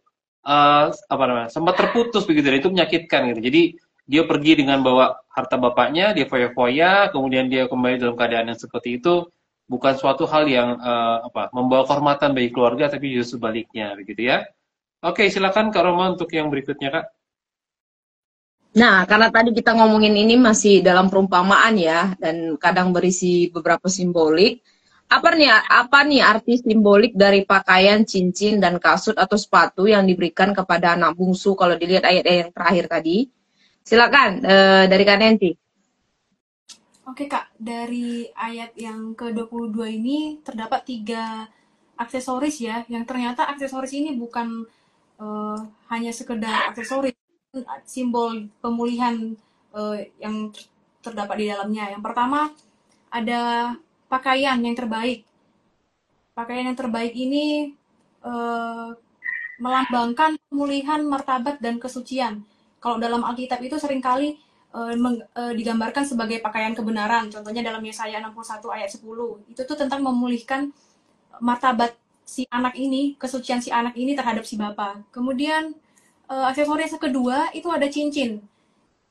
S1: sempat terputus begitu, dan itu menyakitkan gitu. Jadi dia pergi dengan bawa harta bapaknya, dia foya-foya, kemudian dia kembali dalam keadaan yang seperti itu, bukan suatu hal yang membawa kehormatan bagi keluarga, tapi justru sebaliknya begitu ya. Oke, silakan Kak Roma untuk yang berikutnya Kak.
S3: Nah, karena tadi kita ngomongin ini masih dalam perumpamaan ya, dan kadang berisi beberapa simbolik. Apa nih arti simbolik dari pakaian, cincin, dan kasut atau sepatu yang diberikan kepada anak bungsu kalau dilihat ayat-ayat yang terakhir tadi? Silakan dari Kak Nenti.
S4: Oke Kak, dari ayat yang ke-22 ini terdapat 3 aksesoris ya, yang ternyata aksesoris ini bukan hanya sekedar aksesoris, simbol pemulihan yang terdapat di dalamnya. Yang pertama ada pakaian yang terbaik. Pakaian yang terbaik ini melambangkan pemulihan martabat dan kesucian. Kalau dalam Alkitab itu seringkali digambarkan sebagai pakaian kebenaran. Contohnya dalam Yesaya 61 ayat 10. Itu tuh tentang memulihkan martabat si anak ini, kesucian si anak ini terhadap si bapa. Kemudian aksesoris kedua itu ada cincin,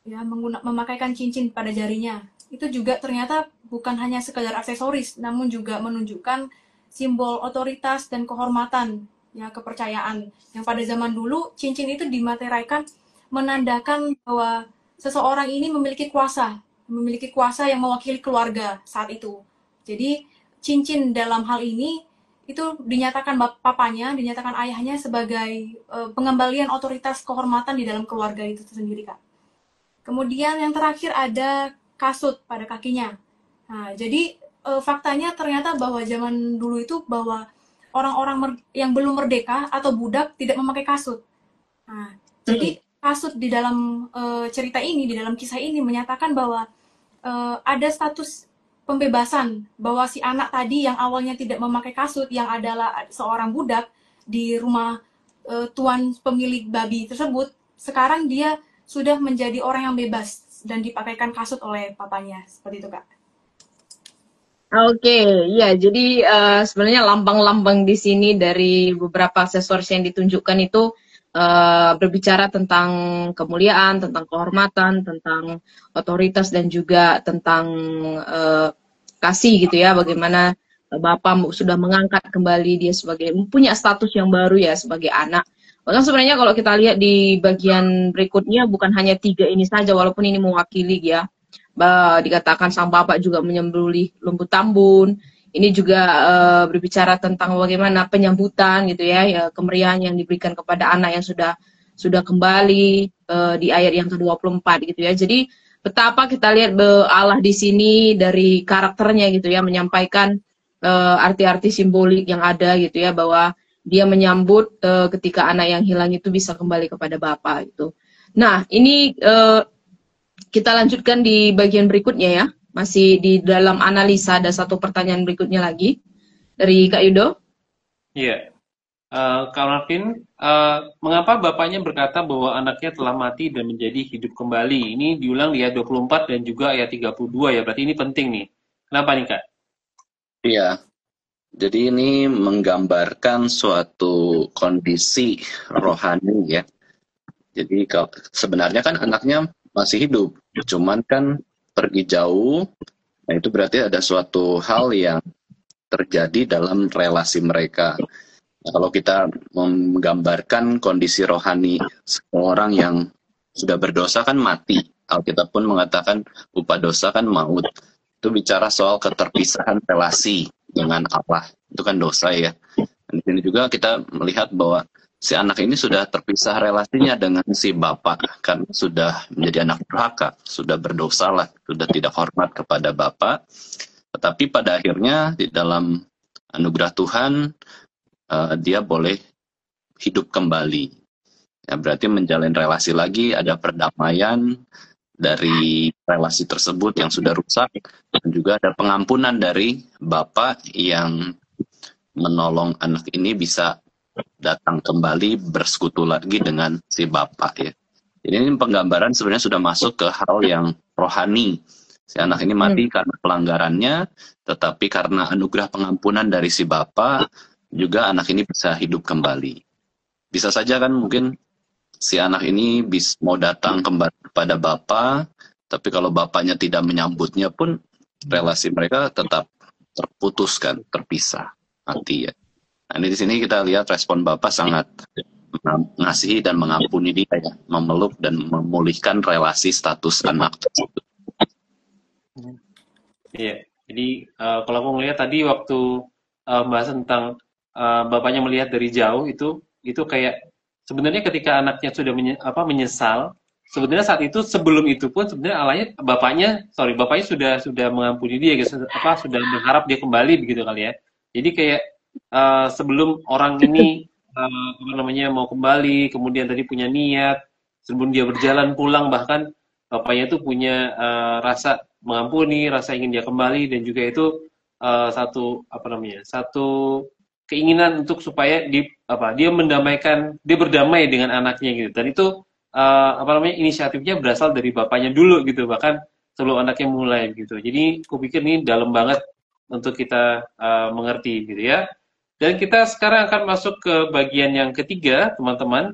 S4: ya, memakaikan cincin pada jarinya. Itu juga ternyata bukan hanya sekedar aksesoris, namun juga menunjukkan simbol otoritas dan kehormatan, ya, kepercayaan. Yang pada zaman dulu cincin itu dimateraikan menandakan bahwa seseorang ini memiliki kuasa yang mewakili keluarga saat itu. Jadi cincin dalam hal ini itu dinyatakan papanya, dinyatakan ayahnya sebagai pengembalian otoritas kehormatan di dalam keluarga itu sendiri, Kak. Kemudian yang terakhir ada kasut pada kakinya. Nah, jadi faktanya ternyata bahwa zaman dulu itu bahwa orang-orang yang belum merdeka atau budak tidak memakai kasut. Nah, jadi kasut di dalam cerita ini, di dalam kisah ini menyatakan bahwa ada status pembebasan bahwa si anak tadi yang awalnya tidak memakai kasut, yang adalah seorang budak di rumah tuan pemilik babi tersebut, sekarang dia sudah menjadi orang yang bebas dan dipakaikan kasut oleh papanya, seperti itu, Kak.
S3: Oke, ya jadi sebenarnya lambang-lambang di sini dari beberapa aksesoris yang ditunjukkan itu berbicara tentang kemuliaan, tentang kehormatan, tentang otoritas dan juga tentang kasih gitu ya, bagaimana Bapak sudah mengangkat kembali dia sebagai punya status yang baru ya sebagai anak. Bahkan sebenarnya kalau kita lihat di bagian berikutnya bukan hanya 3 ini saja, walaupun ini mewakili ya. Dikatakan sang bapak juga menyembelih lembu tambun. Ini juga berbicara tentang bagaimana penyambutan gitu ya, kemeriahan yang diberikan kepada anak yang sudah kembali di ayat yang ke-24 gitu ya. Jadi betapa kita lihat Allah di sini dari karakternya gitu ya, menyampaikan arti-arti simbolik yang ada gitu ya, bahwa dia menyambut ketika anak yang hilang itu bisa kembali kepada Bapa gitu. Nah, ini kita lanjutkan di bagian berikutnya ya. Masih di dalam analisa, ada satu pertanyaan berikutnya lagi dari Kak Yudo.
S1: Iya. Kak Marvin, mengapa bapaknya berkata bahwa anaknya telah mati dan menjadi hidup kembali? Ini diulang di ayat 24 dan juga ayat 32 ya, berarti ini penting nih. Kenapa nih, Kak?
S2: Iya, jadi ini menggambarkan suatu kondisi rohani ya. Jadi sebenarnya kan anaknya masih hidup, cuman kan pergi jauh. Nah itu berarti ada suatu hal yang terjadi dalam relasi mereka. Nah, kalau kita menggambarkan kondisi rohani seorang yang sudah berdosa kan mati. Alkitab pun mengatakan upah dosa kan maut. Itu bicara soal keterpisahan relasi dengan Allah. Itu kan dosa ya. Dan di sini juga kita melihat bahwa si anak ini sudah terpisah relasinya dengan si bapak, kan sudah menjadi anak durhaka, sudah berdosa lah, sudah tidak hormat kepada bapak. Tetapi pada akhirnya di dalam anugerah Tuhan dia boleh hidup kembali. Ya, berarti menjalin relasi lagi, ada perdamaian dari relasi tersebut yang sudah rusak, dan juga ada pengampunan dari bapak yang menolong anak ini bisa datang kembali bersekutu lagi dengan si bapak ya. Jadi ini penggambaran sebenarnya sudah masuk ke hal yang rohani. Si anak ini mati karena pelanggarannya, tetapi karena anugerah pengampunan dari si bapak, juga anak ini bisa hidup kembali. Bisa saja kan mungkin si anak ini mau datang kembali kepada bapak, tapi kalau bapaknya tidak menyambutnya pun relasi mereka tetap terputuskan, terpisah, mati ya. Nah, ini di sini kita lihat respon Bapak sangat mengasihi dan mengampuni dia ya, memeluk dan memulihkan relasi status anak tersebut.
S1: Iya, jadi kalau aku melihat tadi waktu bahas tentang bapaknya melihat dari jauh itu kayak sebenarnya ketika anaknya sudah menyesal, sebenarnya saat itu sebelum itu pun sebenarnya bapaknya sudah mengampuni dia, sudah berharap dia kembali begitu kali ya. Jadi kayak sebelum orang ini mau kembali, kemudian tadi punya niat, sebelum dia berjalan pulang bahkan bapaknya itu punya rasa mengampuni, rasa ingin dia kembali, dan juga itu satu keinginan untuk supaya dia berdamai dengan anaknya gitu. Dan itu inisiatifnya berasal dari bapaknya dulu gitu, bahkan sebelum anaknya mulai gitu. Jadi aku pikir ini dalam banget untuk kita mengerti gitu ya. Dan kita sekarang akan masuk ke bagian yang ketiga, teman-teman,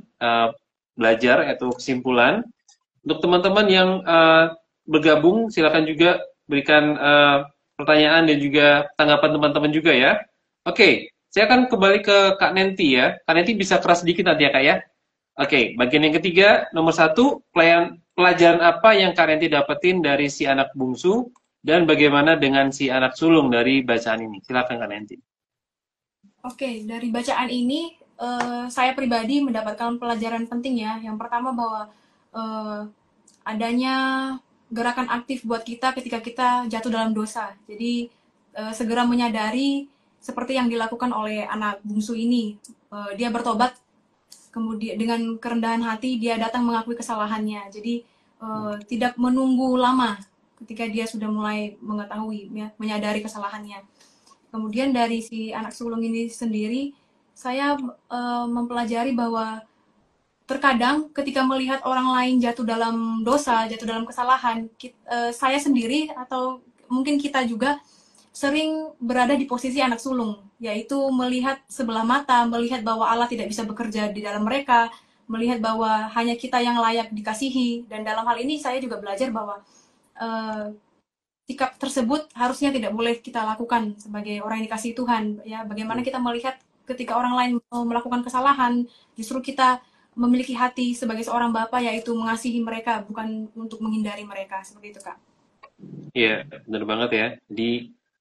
S1: belajar atau kesimpulan. Untuk teman-teman yang bergabung, silakan juga berikan pertanyaan dan juga tanggapan teman-teman juga ya. Oke, saya akan kembali ke Kak Nenti ya. Kak Nenti bisa keras sedikit nanti ya Kak ya. Oke, bagian yang ketiga, nomor 1, pelajaran apa yang Kak Nenti dapetin dari si anak bungsu, dan bagaimana dengan si anak sulung dari bacaan ini? Silakan Kak Nenti.
S4: Oke, dari bacaan ini saya pribadi mendapatkan pelajaran penting ya. Yang pertama bahwa eh, adanya gerakan aktif buat kita ketika kita jatuh dalam dosa. Jadi segera menyadari seperti yang dilakukan oleh anak bungsu ini. Dia bertobat, kemudian dengan kerendahan hati dia datang mengakui kesalahannya. Jadi tidak menunggu lama ketika dia sudah mulai mengetahui, ya, menyadari kesalahannya. Kemudian dari si anak sulung ini sendiri, saya mempelajari bahwa terkadang ketika melihat orang lain jatuh dalam dosa, jatuh dalam kesalahan, saya sendiri atau mungkin kita juga sering berada di posisi anak sulung, yaitu melihat sebelah mata, melihat bahwa Allah tidak bisa bekerja di dalam mereka, melihat bahwa hanya kita yang layak dikasihi. Dan dalam hal ini saya juga belajar bahwa sikap tersebut harusnya tidak boleh kita lakukan sebagai orang yang dikasihi Tuhan. Ya, bagaimana kita melihat ketika orang lain melakukan kesalahan, justru kita memiliki hati sebagai seorang bapak, yaitu mengasihi mereka, bukan untuk menghindari mereka. Seperti itu, Kak.
S1: Iya, benar banget ya. Jadi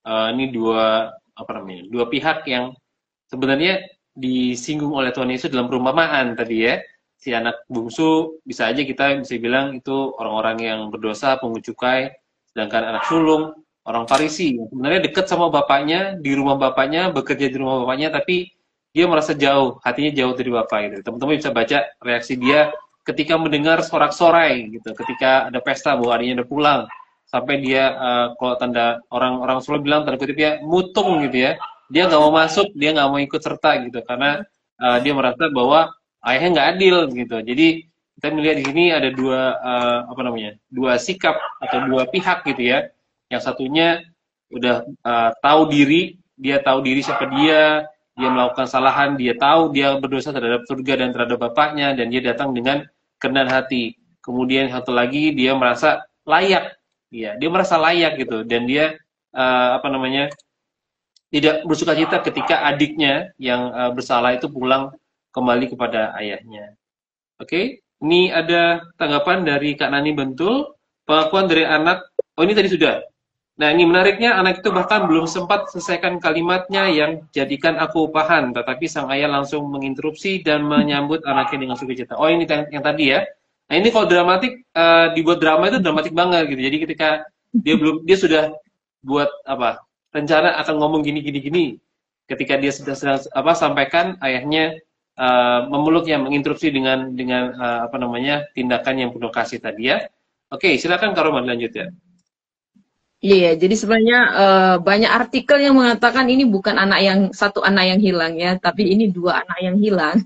S1: ini dua pihak yang sebenarnya disinggung oleh Tuhan Yesus dalam perumpamaan tadi ya. Si anak bungsu bisa aja kita bisa bilang itu orang-orang yang berdosa, pungut cukai, sedangkan anak sulung orang Farisi yang sebenarnya dekat sama bapaknya, di rumah bapaknya, bekerja di rumah bapaknya, tapi dia merasa jauh, hatinya jauh dari bapak gitu. Teman-teman bisa baca reaksi dia ketika mendengar sorak-sorai gitu, ketika ada pesta bahwa adiknya udah pulang, sampai dia kalau tanda orang-orang Solo bilang tanda kutip ya mutung gitu ya, dia nggak mau masuk, dia nggak mau ikut serta gitu karena dia merasa bahwa ayahnya nggak adil gitu. Jadi kita melihat di sini ada dua sikap atau dua pihak gitu ya. Yang satunya udah tahu diri, dia tahu diri siapa dia melakukan kesalahan, dia tahu dia berdosa terhadap surga dan terhadap bapaknya, dan dia datang dengan kerendahan hati. Kemudian satu lagi dia merasa layak. Ya, dia merasa layak gitu, dan dia tidak bersukacita ketika adiknya yang bersalah itu pulang kembali kepada ayahnya. Oke, ini ada tanggapan dari Kak Nani Bentul, pengakuan dari anak. Oh, ini tadi sudah. Nah, ini menariknya, anak itu bahkan belum sempat selesaikan kalimatnya yang jadikan aku upahan, tetapi sang ayah langsung menginterupsi dan menyambut anaknya dengan sukacita. Oh, ini yang tadi ya. Nah, ini kalau dramatik, dibuat drama itu dramatik banget gitu. Jadi ketika dia sudah buat rencana akan ngomong gini. Ketika dia sudah sampaikan, ayahnya memeluknya, menginterupsi dengan tindakan yang penuh kasih tadi ya. Oke, silakan Kak Roman lanjut ya.
S3: Iya, jadi sebenarnya banyak artikel yang mengatakan ini bukan satu anak yang hilang ya, tapi ini dua anak yang hilang.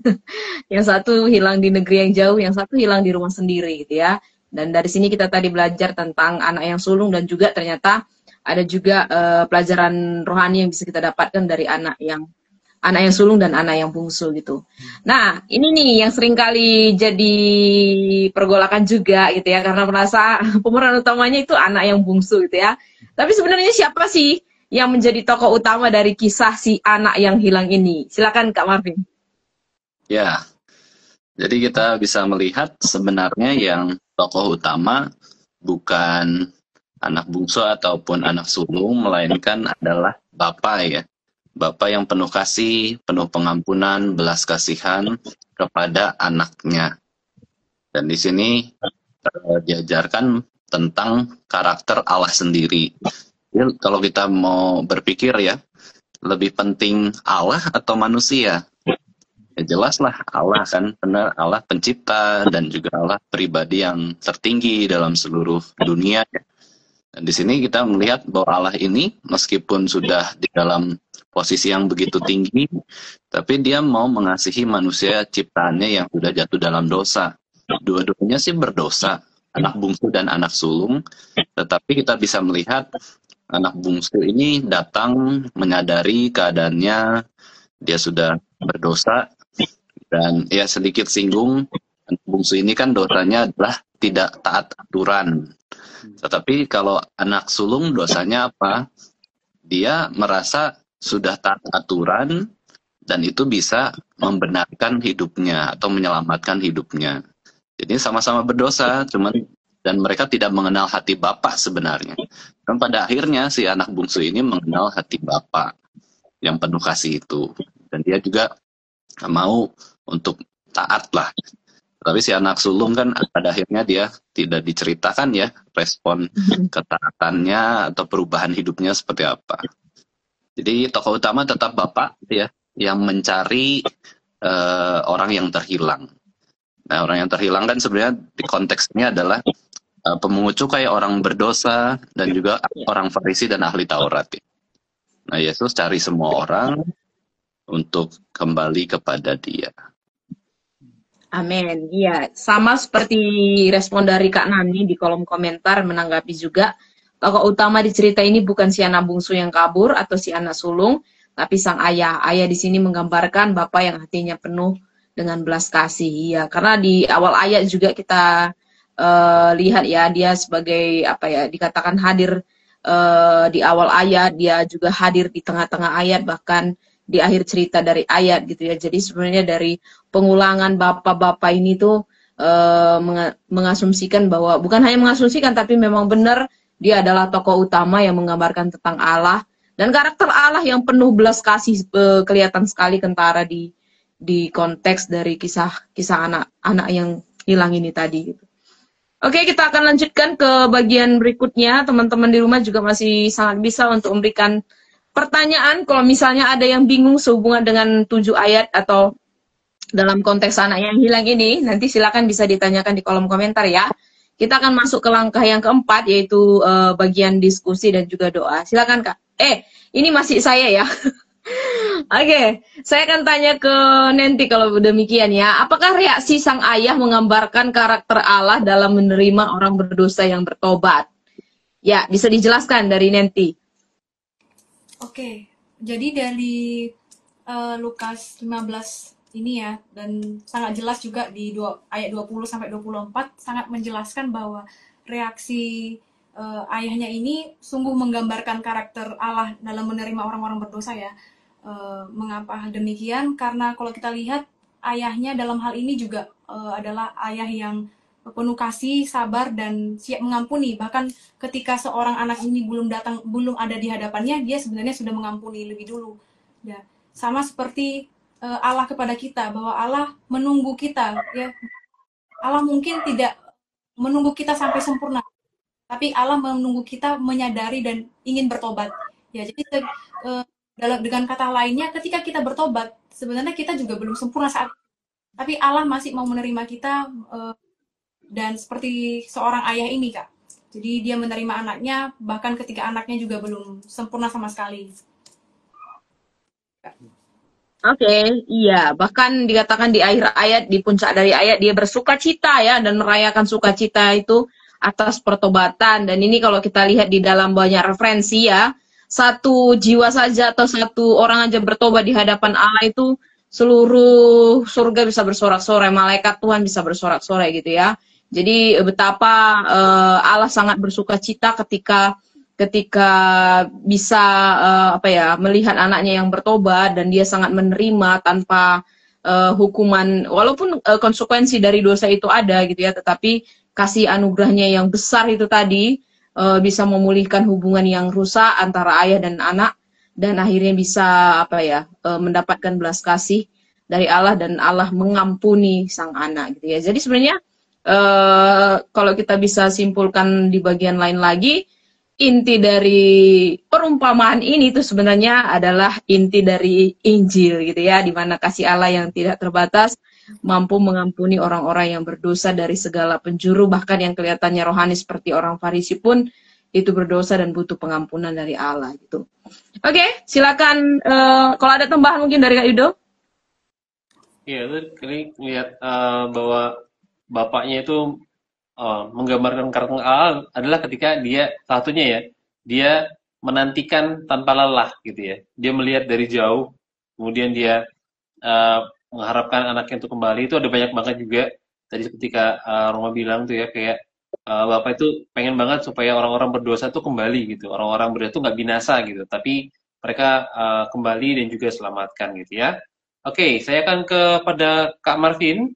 S3: Yang satu hilang di negeri yang jauh, yang satu hilang di rumah sendiri gitu ya. Dan dari sini kita tadi belajar tentang anak yang sulung, dan juga ternyata ada juga pelajaran rohani yang bisa kita dapatkan dari anak yang sulung dan anak yang bungsu gitu. Nah, ini nih yang seringkali jadi pergolakan juga gitu ya, karena merasa pemeran utamanya itu anak yang bungsu gitu ya. Tapi sebenarnya siapa sih yang menjadi tokoh utama dari kisah si anak yang hilang ini? Silakan Kak Marvin.
S2: Ya, jadi kita bisa melihat sebenarnya yang tokoh utama bukan anak bungsu ataupun anak sulung, melainkan adalah bapak ya. Bapak yang penuh kasih, penuh pengampunan, belas kasihan kepada anaknya. Dan di sini diajarkan tentang karakter Allah sendiri. Jadi, kalau kita mau berpikir ya, lebih penting Allah atau manusia? Ya jelaslah Allah kan, benar, Allah pencipta dan juga Allah pribadi yang tertinggi dalam seluruh dunia. Dan di sini kita melihat bahwa Allah ini meskipun sudah di dalam posisi yang begitu tinggi, tapi dia mau mengasihi manusia ciptaannya yang sudah jatuh dalam dosa. Dua-duanya sih berdosa, anak bungsu dan anak sulung, tetapi kita bisa melihat anak bungsu ini datang menyadari keadaannya, dia sudah berdosa, dan ya sedikit singgung, anak bungsu ini kan dosanya adalah tidak taat aturan. Tetapi kalau anak sulung dosanya apa? Dia merasa sudah taat aturan dan itu bisa membenarkan hidupnya atau menyelamatkan hidupnya. Jadi sama-sama berdosa, dan mereka tidak mengenal hati Bapa sebenarnya. Dan pada akhirnya si anak bungsu ini mengenal hati Bapa yang penuh kasih itu. dan dia juga mau untuk taat lah. Tapi si anak sulung kan pada akhirnya dia tidak diceritakan ya respon ketaatannya atau perubahan hidupnya seperti apa. Jadi tokoh utama tetap bapak ya, yang mencari orang yang terhilang. Nah, orang yang terhilang kan sebenarnya di konteksnya adalah pemungut cukai, orang berdosa, dan juga orang Farisi dan ahli Taurat. Nah, Yesus cari semua orang untuk kembali kepada Dia.
S3: Amin. Iya, sama seperti respon dari Kak Nani di kolom komentar menanggapi juga. Tokoh utama di cerita ini bukan si anak bungsu yang kabur atau si anak sulung, tapi sang ayah. Ayah di sini menggambarkan bapak yang hatinya penuh dengan belas kasih. Iya, karena di awal ayat juga kita lihat ya, dia sebagai apa ya, dikatakan hadir di awal ayat, dia juga hadir di tengah-tengah ayat, bahkan di akhir cerita dari ayat gitu ya. Jadi sebenarnya dari pengulangan bapak-bapak ini tuh mengasumsikan bahwa, bukan hanya mengasumsikan, tapi memang benar dia adalah tokoh utama yang menggambarkan tentang Allah, dan karakter Allah yang penuh belas kasih kelihatan sekali kentara di konteks dari kisah anak-anak yang hilang ini tadi gitu. Oke, kita akan lanjutkan ke bagian berikutnya. Teman-teman di rumah juga masih sangat bisa untuk memberikan pertanyaan. Kalau misalnya ada yang bingung sehubungan dengan 7 ayat atau dalam konteks anak yang hilang ini, nanti silakan bisa ditanyakan di kolom komentar ya. Kita akan masuk ke langkah yang keempat, yaitu bagian diskusi dan juga doa. Silakan Kak. Ini masih saya ya. Oke, saya akan tanya ke Nanti kalau demikian ya. Apakah reaksi sang ayah menggambarkan karakter Allah dalam menerima orang berdosa yang bertobat? Ya, bisa dijelaskan dari Nanti.
S4: Oke, jadi dari Lukas 15 ini ya, dan sangat jelas juga di ayat 20 sampai 24 sangat menjelaskan bahwa reaksi ayahnya ini sungguh menggambarkan karakter Allah dalam menerima orang-orang berdosa ya. Mengapa demikian? Karena kalau kita lihat ayahnya dalam hal ini juga adalah ayah yang penuh kasih, sabar, dan siap mengampuni. Bahkan ketika seorang anak ini belum ada di hadapannya, dia sebenarnya sudah mengampuni lebih dulu. Ya, sama seperti Allah kepada kita, bahwa Allah menunggu kita. Ya, Allah mungkin tidak menunggu kita sampai sempurna, tapi Allah menunggu kita menyadari dan ingin bertobat. Ya, jadi dengan kata lainnya, ketika kita bertobat, sebenarnya kita juga belum sempurna saat, tapi Allah masih mau menerima kita. Dan seperti seorang ayah ini Kak, jadi dia menerima anaknya bahkan ketika anaknya juga belum sempurna sama sekali.
S3: Oke, iya. Bahkan dikatakan di akhir ayat, di puncak dari ayat, dia bersuka cita ya, dan merayakan sukacita itu atas pertobatan. Dan ini kalau kita lihat di dalam banyak referensi ya, satu jiwa saja atau satu orang aja bertobat di hadapan Allah itu seluruh surga bisa bersorak-sorai, malaikat Tuhan bisa bersorak-sorai gitu ya. Jadi betapa Allah sangat bersuka cita ketika bisa melihat anaknya yang bertobat, dan dia sangat menerima tanpa hukuman, walaupun konsekuensi dari dosa itu ada gitu ya, tetapi kasih anugerahnya yang besar itu tadi bisa memulihkan hubungan yang rusak antara ayah dan anak, dan akhirnya bisa mendapatkan belas kasih dari Allah, dan Allah mengampuni sang anak gitu ya. Jadi sebenarnya kalau kita bisa simpulkan di bagian lain lagi, inti dari perumpamaan ini itu sebenarnya adalah inti dari Injil gitu ya, di mana kasih Allah yang tidak terbatas mampu mengampuni orang-orang yang berdosa dari segala penjuru, bahkan yang kelihatannya rohani seperti orang Farisi pun itu berdosa dan butuh pengampunan dari Allah gitu. Oke, silakan kalau ada tambahan mungkin dari Kak Yudo.
S1: Iya, ini lihat bahwa bapaknya itu menggambarkan karakter Allah adalah ketika dia, satunya ya, dia menantikan tanpa lelah gitu ya. Dia melihat dari jauh, kemudian dia mengharapkan anaknya untuk kembali. Itu ada banyak banget juga. Tadi ketika Roma bilang tuh ya, kayak bapak itu pengen banget supaya orang-orang berdosa itu kembali gitu. Orang-orang berdosa itu nggak binasa gitu, tapi mereka kembali dan juga selamatkan gitu ya. Oke, saya akan kepada Kak Marvin.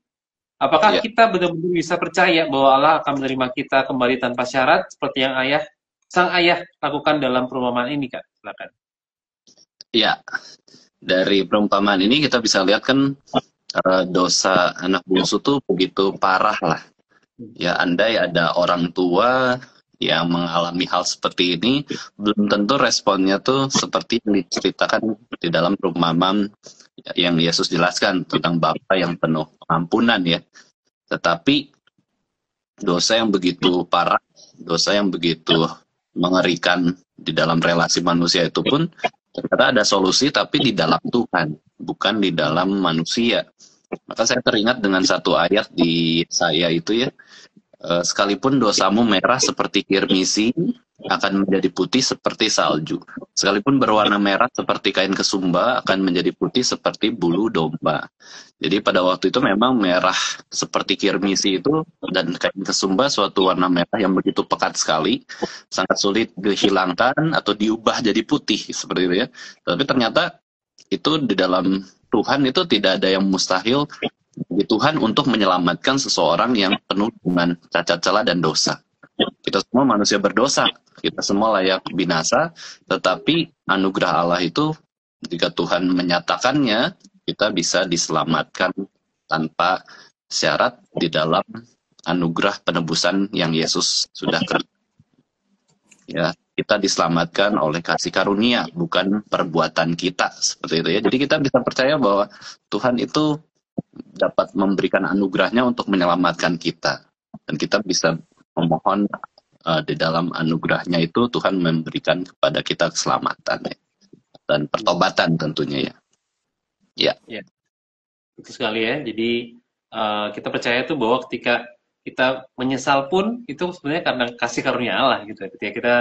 S1: Apakah kita benar-benar bisa percaya bahwa Allah akan menerima kita kembali tanpa syarat seperti yang sang ayah lakukan dalam perumpamaan ini, Kak? Silakan.
S2: Ya, Dari perumpamaan ini kita bisa lihat kan dosa anak bungsu tuh begitu parah lah. Ya, andai ada orang tua yang mengalami hal seperti ini, belum tentu responnya tuh seperti yang diceritakan di dalam perumpamaan yang Yesus jelaskan tentang Bapa yang penuh pengampunan ya. Tetapi dosa yang begitu parah, dosa yang begitu mengerikan di dalam relasi manusia itu pun ternyata ada solusi, tapi di dalam Tuhan, bukan di dalam manusia. Maka saya teringat dengan satu ayat di saya itu ya, sekalipun dosamu merah seperti kirmisi, akan menjadi putih seperti salju. Sekalipun berwarna merah seperti kain kesumba, akan menjadi putih seperti bulu domba. Jadi pada waktu itu memang merah seperti kirmisi itu dan kain kesumba suatu warna merah yang begitu pekat sekali, sangat sulit dihilangkan atau diubah jadi putih seperti itu ya. Tapi ternyata itu di dalam Tuhan itu tidak ada yang mustahil bagi Tuhan untuk menyelamatkan seseorang yang penuh dengan cacat celah dan dosa. Kita semua manusia berdosa, kita semua layak binasa, tetapi anugerah Allah itu jika Tuhan menyatakannya, kita bisa diselamatkan tanpa syarat di dalam anugerah penebusan yang Yesus sudah kerjakan. Ya, kita diselamatkan oleh kasih karunia, bukan perbuatan kita seperti itu ya. Jadi kita bisa percaya bahwa Tuhan itu dapat memberikan anugerahnya untuk menyelamatkan kita, dan kita bisa memohon di dalam anugerahnya itu Tuhan memberikan kepada kita keselamatan ya, dan pertobatan tentunya ya. Ya.
S1: Ya, itu sekali ya. Jadi kita percaya itu bahwa ketika kita menyesal pun itu sebenarnya karena kasih karunia Allah gitu. Ketika kita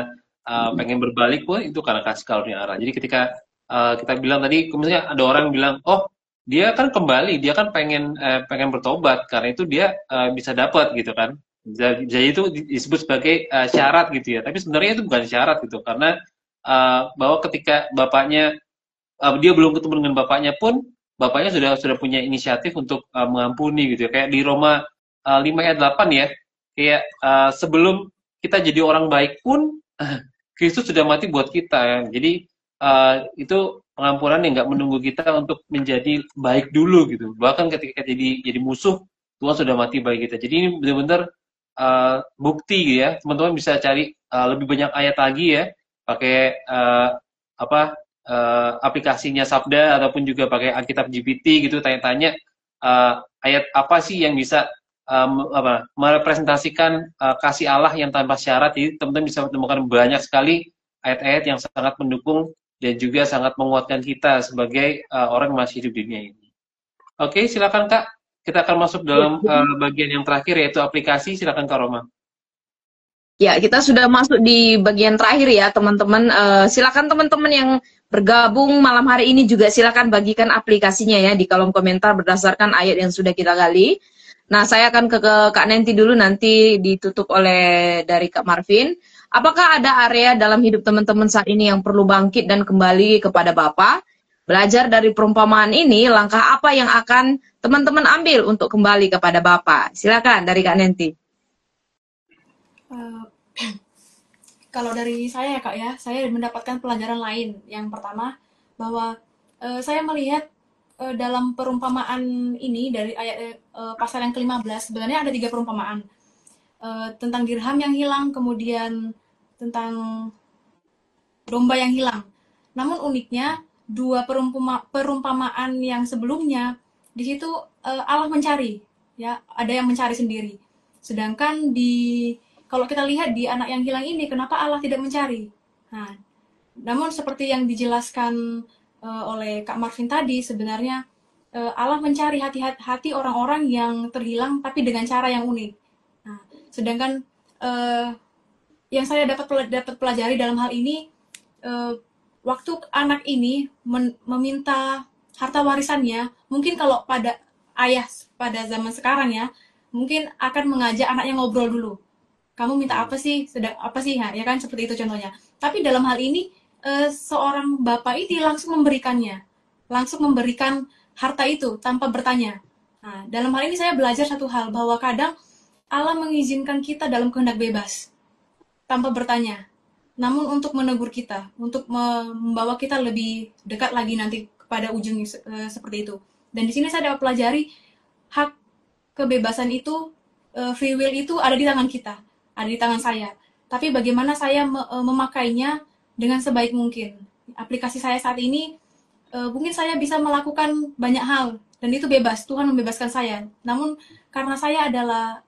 S1: pengen berbalik pun itu karena kasih karunia Allah. Jadi ketika kita bilang tadi, misalnya ada orang bilang, oh dia kan kembali, dia kan pengen bertobat, karena itu dia bisa dapat gitu kan. Jadi itu disebut sebagai syarat gitu ya. Tapi sebenarnya itu bukan syarat gitu, karena bahwa ketika bapaknya dia belum ketemu dengan bapaknya pun, bapaknya sudah punya inisiatif untuk mengampuni gitu ya. Kayak di Roma 5 ayat 8 ya. Kayak sebelum kita jadi orang baik pun Kristus sudah mati buat kita ya. Jadi itu pengampunan yang nggak menunggu kita untuk menjadi baik dulu gitu. Bahkan ketika jadi musuh, Tuhan sudah mati bagi kita. Jadi ini benar-benar bukti gitu ya. Teman-teman bisa cari lebih banyak ayat lagi ya, pakai aplikasinya Sabda ataupun juga pakai Alkitab GPT gitu, tanya-tanya ayat apa sih yang bisa merepresentasikan kasih Allah yang tanpa syarat. Jadi teman-teman bisa menemukan banyak sekali ayat-ayat yang sangat mendukung dan juga sangat menguatkan kita sebagai orang yang masih hidup di dunia ini. Oke, silakan Kak. Kita akan masuk dalam bagian yang terakhir, yaitu aplikasi. Silakan Kak Roma.
S3: Ya, kita sudah masuk di bagian terakhir ya teman-teman. Silakan teman-teman yang bergabung malam hari ini juga silakan bagikan aplikasinya ya di kolom komentar berdasarkan ayat yang sudah kita gali. Nah, saya akan ke Kak Nenti dulu, nanti ditutup oleh dari Kak Marvin. Apakah ada area dalam hidup teman-teman saat ini yang perlu bangkit dan kembali kepada Bapa? Belajar dari perumpamaan ini, langkah apa yang akan teman-teman ambil untuk kembali kepada Bapa? Silakan dari Kak Nenti.
S4: Kalau dari saya ya Kak ya, saya mendapatkan pelajaran lain. Yang pertama, bahwa saya melihat dalam perumpamaan ini dari ayat pasal yang ke-15, sebenarnya ada 3 perumpamaan. Tentang dirham yang hilang, kemudian tentang domba yang hilang. Namun uniknya, 2 perumpamaan yang sebelumnya, di situ Allah mencari, ya, ada yang mencari sendiri. Sedangkan kalau kita lihat di anak yang hilang ini, kenapa Allah tidak mencari? Nah, namun seperti yang dijelaskan oleh Kak Marvin tadi, sebenarnya Allah mencari hati orang-orang yang terhilang, tapi dengan cara yang unik. Nah, sedangkan yang saya dapat pelajari dalam hal ini, waktu anak ini meminta harta warisannya, mungkin kalau pada ayah pada zaman sekarang ya, mungkin akan mengajak anaknya ngobrol dulu. Kamu minta apa sih? Sedang apa sih? Ya kan, seperti itu contohnya. Tapi dalam hal ini seorang bapak ini langsung memberikannya, langsung memberikan harta itu tanpa bertanya. Nah, dalam hal ini saya belajar satu hal, bahwa kadang Allah mengizinkan kita dalam kehendak bebas tanpa bertanya, namun untuk menegur kita, untuk membawa kita lebih dekat lagi nanti pada ujungnya seperti itu. Dan di sini saya dapat pelajari hak kebebasan itu, free will itu ada di tangan kita, ada di tangan saya. Tapi bagaimana saya memakainya dengan sebaik mungkin. Aplikasi saya saat ini, mungkin saya bisa melakukan banyak hal, dan itu bebas, Tuhan membebaskan saya. Namun karena saya adalah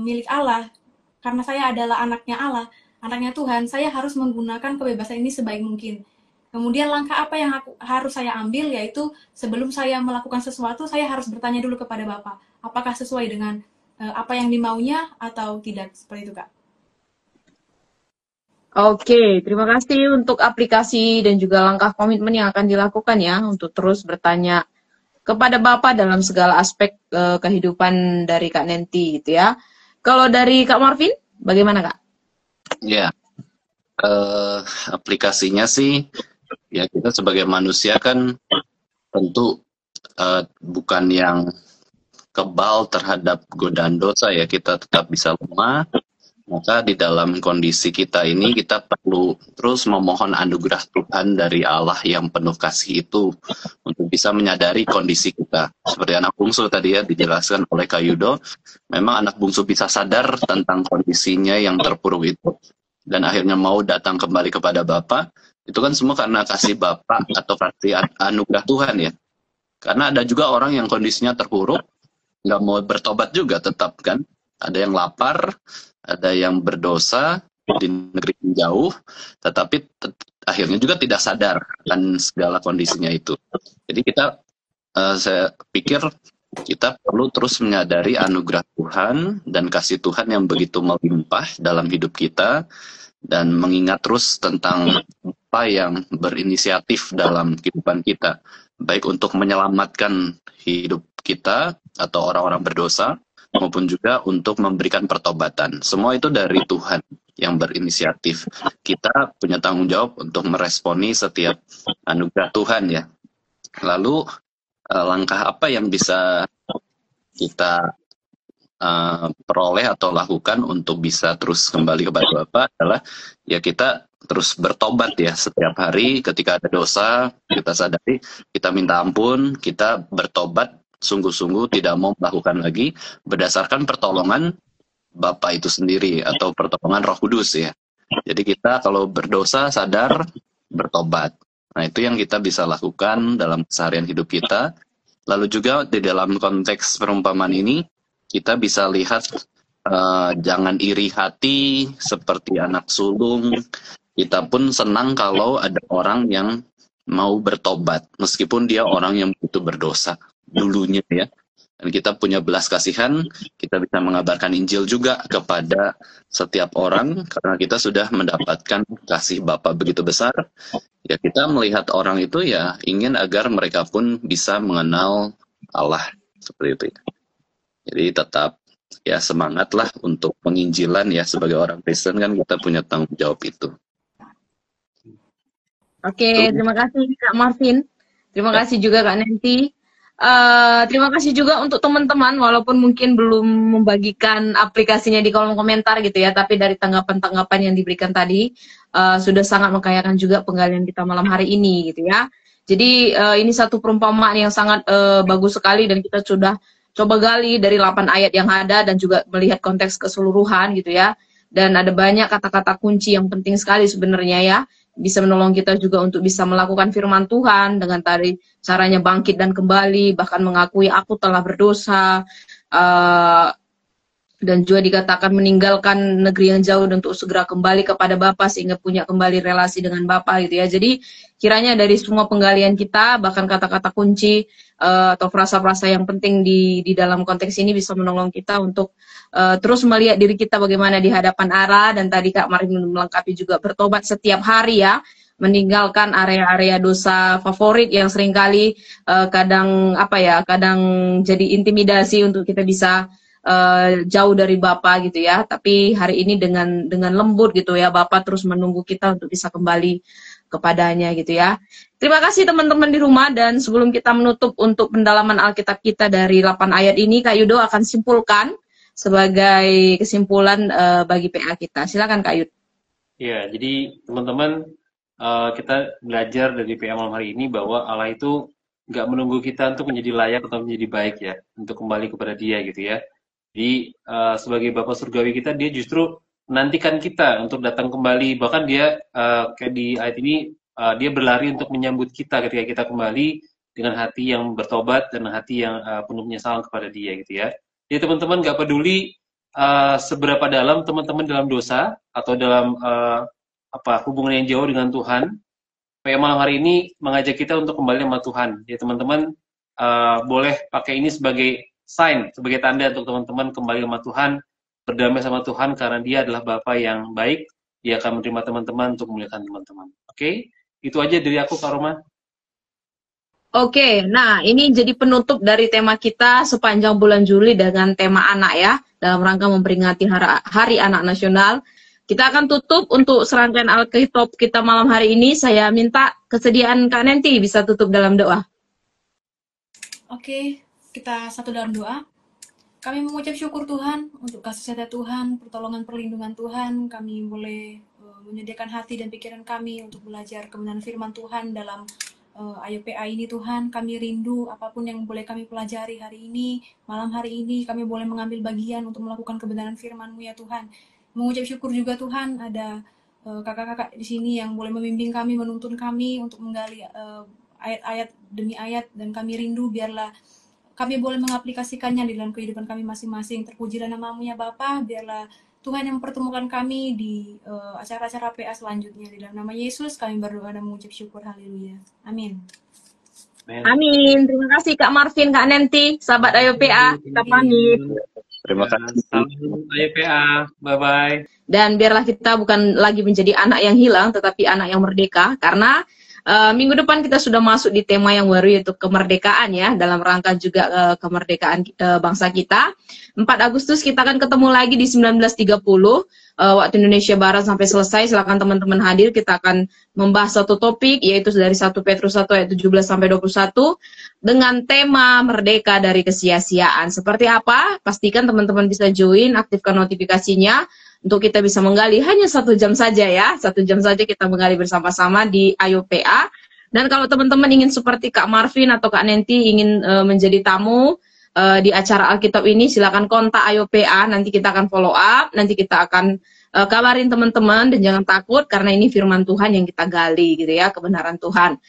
S4: milik Allah, karena saya adalah anaknya Allah, anaknya Tuhan, saya harus menggunakan kebebasan ini sebaik mungkin. Kemudian langkah apa yang harus saya ambil, yaitu sebelum saya melakukan sesuatu, saya harus bertanya dulu kepada Bapak, apakah sesuai dengan apa yang dimaunya atau tidak, seperti itu Kak.
S3: Oke, terima kasih untuk aplikasi dan juga langkah komitmen yang akan dilakukan ya, untuk terus bertanya kepada Bapak dalam segala aspek kehidupan dari Kak Nenti gitu ya. Kalau dari Kak Marvin, bagaimana Kak?
S2: Ya, aplikasinya sih, ya kita sebagai manusia kan tentu bukan yang kebal terhadap godaan dosa ya, kita tetap bisa lemah. Maka di dalam kondisi kita ini kita perlu terus memohon anugerah Tuhan dari Allah yang penuh kasih itu untuk bisa menyadari kondisi kita. Seperti anak bungsu tadi ya dijelaskan oleh Kak Yudo, memang anak bungsu bisa sadar tentang kondisinya yang terpuruk itu dan akhirnya mau datang kembali kepada Bapa. Itu kan semua karena kasih Bapa atau kasih anugerah Tuhan ya. Karena ada juga orang yang kondisinya terpuruk, nggak mau bertobat juga tetap kan. Ada yang lapar, ada yang berdosa di negeri yang jauh, tetapi akhirnya juga tidak sadar akan segala kondisinya itu. Jadi saya pikir kita perlu terus menyadari anugerah Tuhan dan kasih Tuhan yang begitu melimpah dalam hidup kita, dan mengingat terus tentang apa yang berinisiatif dalam kehidupan kita, baik untuk menyelamatkan hidup kita atau orang-orang berdosa, maupun juga untuk memberikan pertobatan. Semua itu dari Tuhan yang berinisiatif. Kita punya tanggung jawab untuk meresponi setiap anugerah Tuhan ya. Lalu langkah apa yang bisa kita peroleh atau lakukan untuk bisa terus kembali kepada Bapa adalah ya kita terus bertobat ya setiap hari. Ketika ada dosa kita sadari, kita minta ampun, kita bertobat sungguh-sungguh tidak mau melakukan lagi berdasarkan pertolongan Bapa itu sendiri atau pertolongan Roh Kudus ya. Jadi kita kalau berdosa sadar bertobat. Nah itu yang kita bisa lakukan dalam keseharian hidup kita. Lalu juga di dalam konteks perumpamaan ini kita bisa lihat jangan iri hati seperti anak sulung. Kita pun senang kalau ada orang yang mau bertobat meskipun dia orang yang begitu berdosa dulunya ya. Dan kita punya belas kasihan, kita bisa mengabarkan Injil juga kepada setiap orang karena kita sudah mendapatkan kasih Bapa begitu besar. Ya kita melihat orang itu ya ingin agar mereka pun bisa mengenal Allah seperti itu. Jadi tetap ya semangatlah untuk penginjilan ya, sebagai orang Kristen kan kita punya tanggung jawab itu.
S3: Oke, terima kasih Kak Marvin. Terima kasih juga Kak Nenti. Terima kasih juga untuk teman-teman, walaupun mungkin belum membagikan aplikasinya di kolom komentar gitu ya, tapi dari tanggapan-tanggapan yang diberikan tadi sudah sangat mengkayakan juga penggalian kita malam hari ini gitu ya. Jadi ini satu perumpamaan yang sangat bagus sekali dan kita sudah coba gali dari 8 ayat yang ada dan juga melihat konteks keseluruhan gitu ya. Dan ada banyak kata-kata kunci yang penting sekali sebenarnya ya, bisa menolong kita juga untuk bisa melakukan firman Tuhan dengan tadi caranya bangkit dan kembali, bahkan mengakui aku telah berdosa, dan juga dikatakan meninggalkan negeri yang jauh dan untuk segera kembali kepada Bapa sehingga punya kembali relasi dengan Bapa gitu ya. Jadi kiranya dari semua penggalian kita, bahkan kata-kata kunci atau frasa-frasa yang penting di dalam konteks ini bisa menolong kita untuk terus melihat diri kita bagaimana di hadapan Allah. Dan tadi Kak Marvin melengkapi juga bertobat setiap hari ya, meninggalkan area-area dosa favorit yang seringkali kadang jadi intimidasi untuk kita bisa jauh dari Bapa gitu ya. Tapi hari ini dengan lembut gitu ya, Bapa terus menunggu kita untuk bisa kembali kepadanya gitu ya. Terima kasih teman-teman di rumah, dan sebelum kita menutup untuk pendalaman Alkitab kita dari 8 ayat ini, Kak Yudo akan simpulkan sebagai kesimpulan bagi PA kita. Silakan Kak Yud.
S1: Ya, jadi teman-teman kita belajar dari PA malam hari ini bahwa Allah itu nggak menunggu kita untuk menjadi layak atau menjadi baik ya, untuk kembali kepada Dia gitu ya. Jadi sebagai Bapa Surgawi kita, Dia justru menantikan kita untuk datang kembali. Bahkan Dia kayak di ayat ini Dia berlari untuk menyambut kita ketika kita kembali dengan hati yang bertobat dan hati yang penuh penyesalan kepada Dia gitu ya. Jadi teman-teman nggak peduli seberapa dalam teman-teman dalam dosa atau dalam hubungan yang jauh dengan Tuhan. PA malam hari ini mengajak kita untuk kembali sama Tuhan. Ya teman-teman boleh pakai ini sebagai sign, sebagai tanda untuk teman-teman kembali sama Tuhan, berdamai sama Tuhan karena Dia adalah Bapa yang baik. Dia akan menerima teman-teman untuk memuliakan teman-teman. Oke? Itu aja dari aku, Kak Roma.
S3: Oke, nah ini jadi penutup dari tema kita sepanjang bulan Juli dengan tema anak ya, dalam rangka memperingati Hari Anak Nasional. Kita akan tutup untuk serangkaian Alkitab kita malam hari ini. Saya minta kesediaan Kak Nenti bisa tutup dalam doa.
S4: Oke, kita satu dalam doa. Kami mengucap syukur Tuhan untuk kasih setia Tuhan, pertolongan perlindungan Tuhan. Kami boleh menyediakan hati dan pikiran kami untuk belajar kebenaran firman Tuhan dalam IUPA ini Tuhan. Kami rindu apapun yang boleh kami pelajari hari ini, malam hari ini, kami boleh mengambil bagian untuk melakukan kebenaran firman-Mu ya Tuhan. Mengucap syukur juga Tuhan ada kakak-kakak di sini yang boleh membimbing kami, menuntun kami untuk menggali ayat-ayat demi ayat, dan kami rindu biarlah kami boleh mengaplikasikannya di dalam kehidupan kami masing-masing. Terpujilah nama-Mu ya Bapa, biarlah Tuhan yang mempertemukan kami di acara-acara PA selanjutnya. Di dalam nama Yesus kami berdoa dan mengucap syukur. Haleluya. Amin.
S3: Amin. Terima kasih Kak Marvin, Kak Nenti, sahabat Ayo PA. Kita pamit.
S2: Terima kasih.
S1: Ayo PA. Bye-bye.
S3: Dan biarlah kita bukan lagi menjadi anak yang hilang, tetapi anak yang merdeka. Karena minggu depan kita sudah masuk di tema yang baru, yaitu kemerdekaan ya, dalam rangka juga kemerdekaan bangsa kita. 4 Agustus kita akan ketemu lagi di 19.30 waktu Indonesia Barat sampai selesai. Silakan teman-teman hadir, kita akan membahas satu topik, yaitu dari 1 Petrus 1 ayat 17 sampai 21 dengan tema merdeka dari kesia-siaan. Seperti apa? Pastikan teman-teman bisa join, aktifkan notifikasinya untuk kita bisa menggali hanya 1 jam saja ya. 1 jam saja kita menggali bersama-sama di Ayo PA. Dan kalau teman-teman ingin seperti Kak Marvin atau Kak Nenti ingin menjadi tamu di acara Alkitab ini, silakan kontak Ayo PA, nanti kita akan follow up, nanti kita akan kabarin teman-teman, dan jangan takut karena ini firman Tuhan yang kita gali gitu ya, kebenaran Tuhan.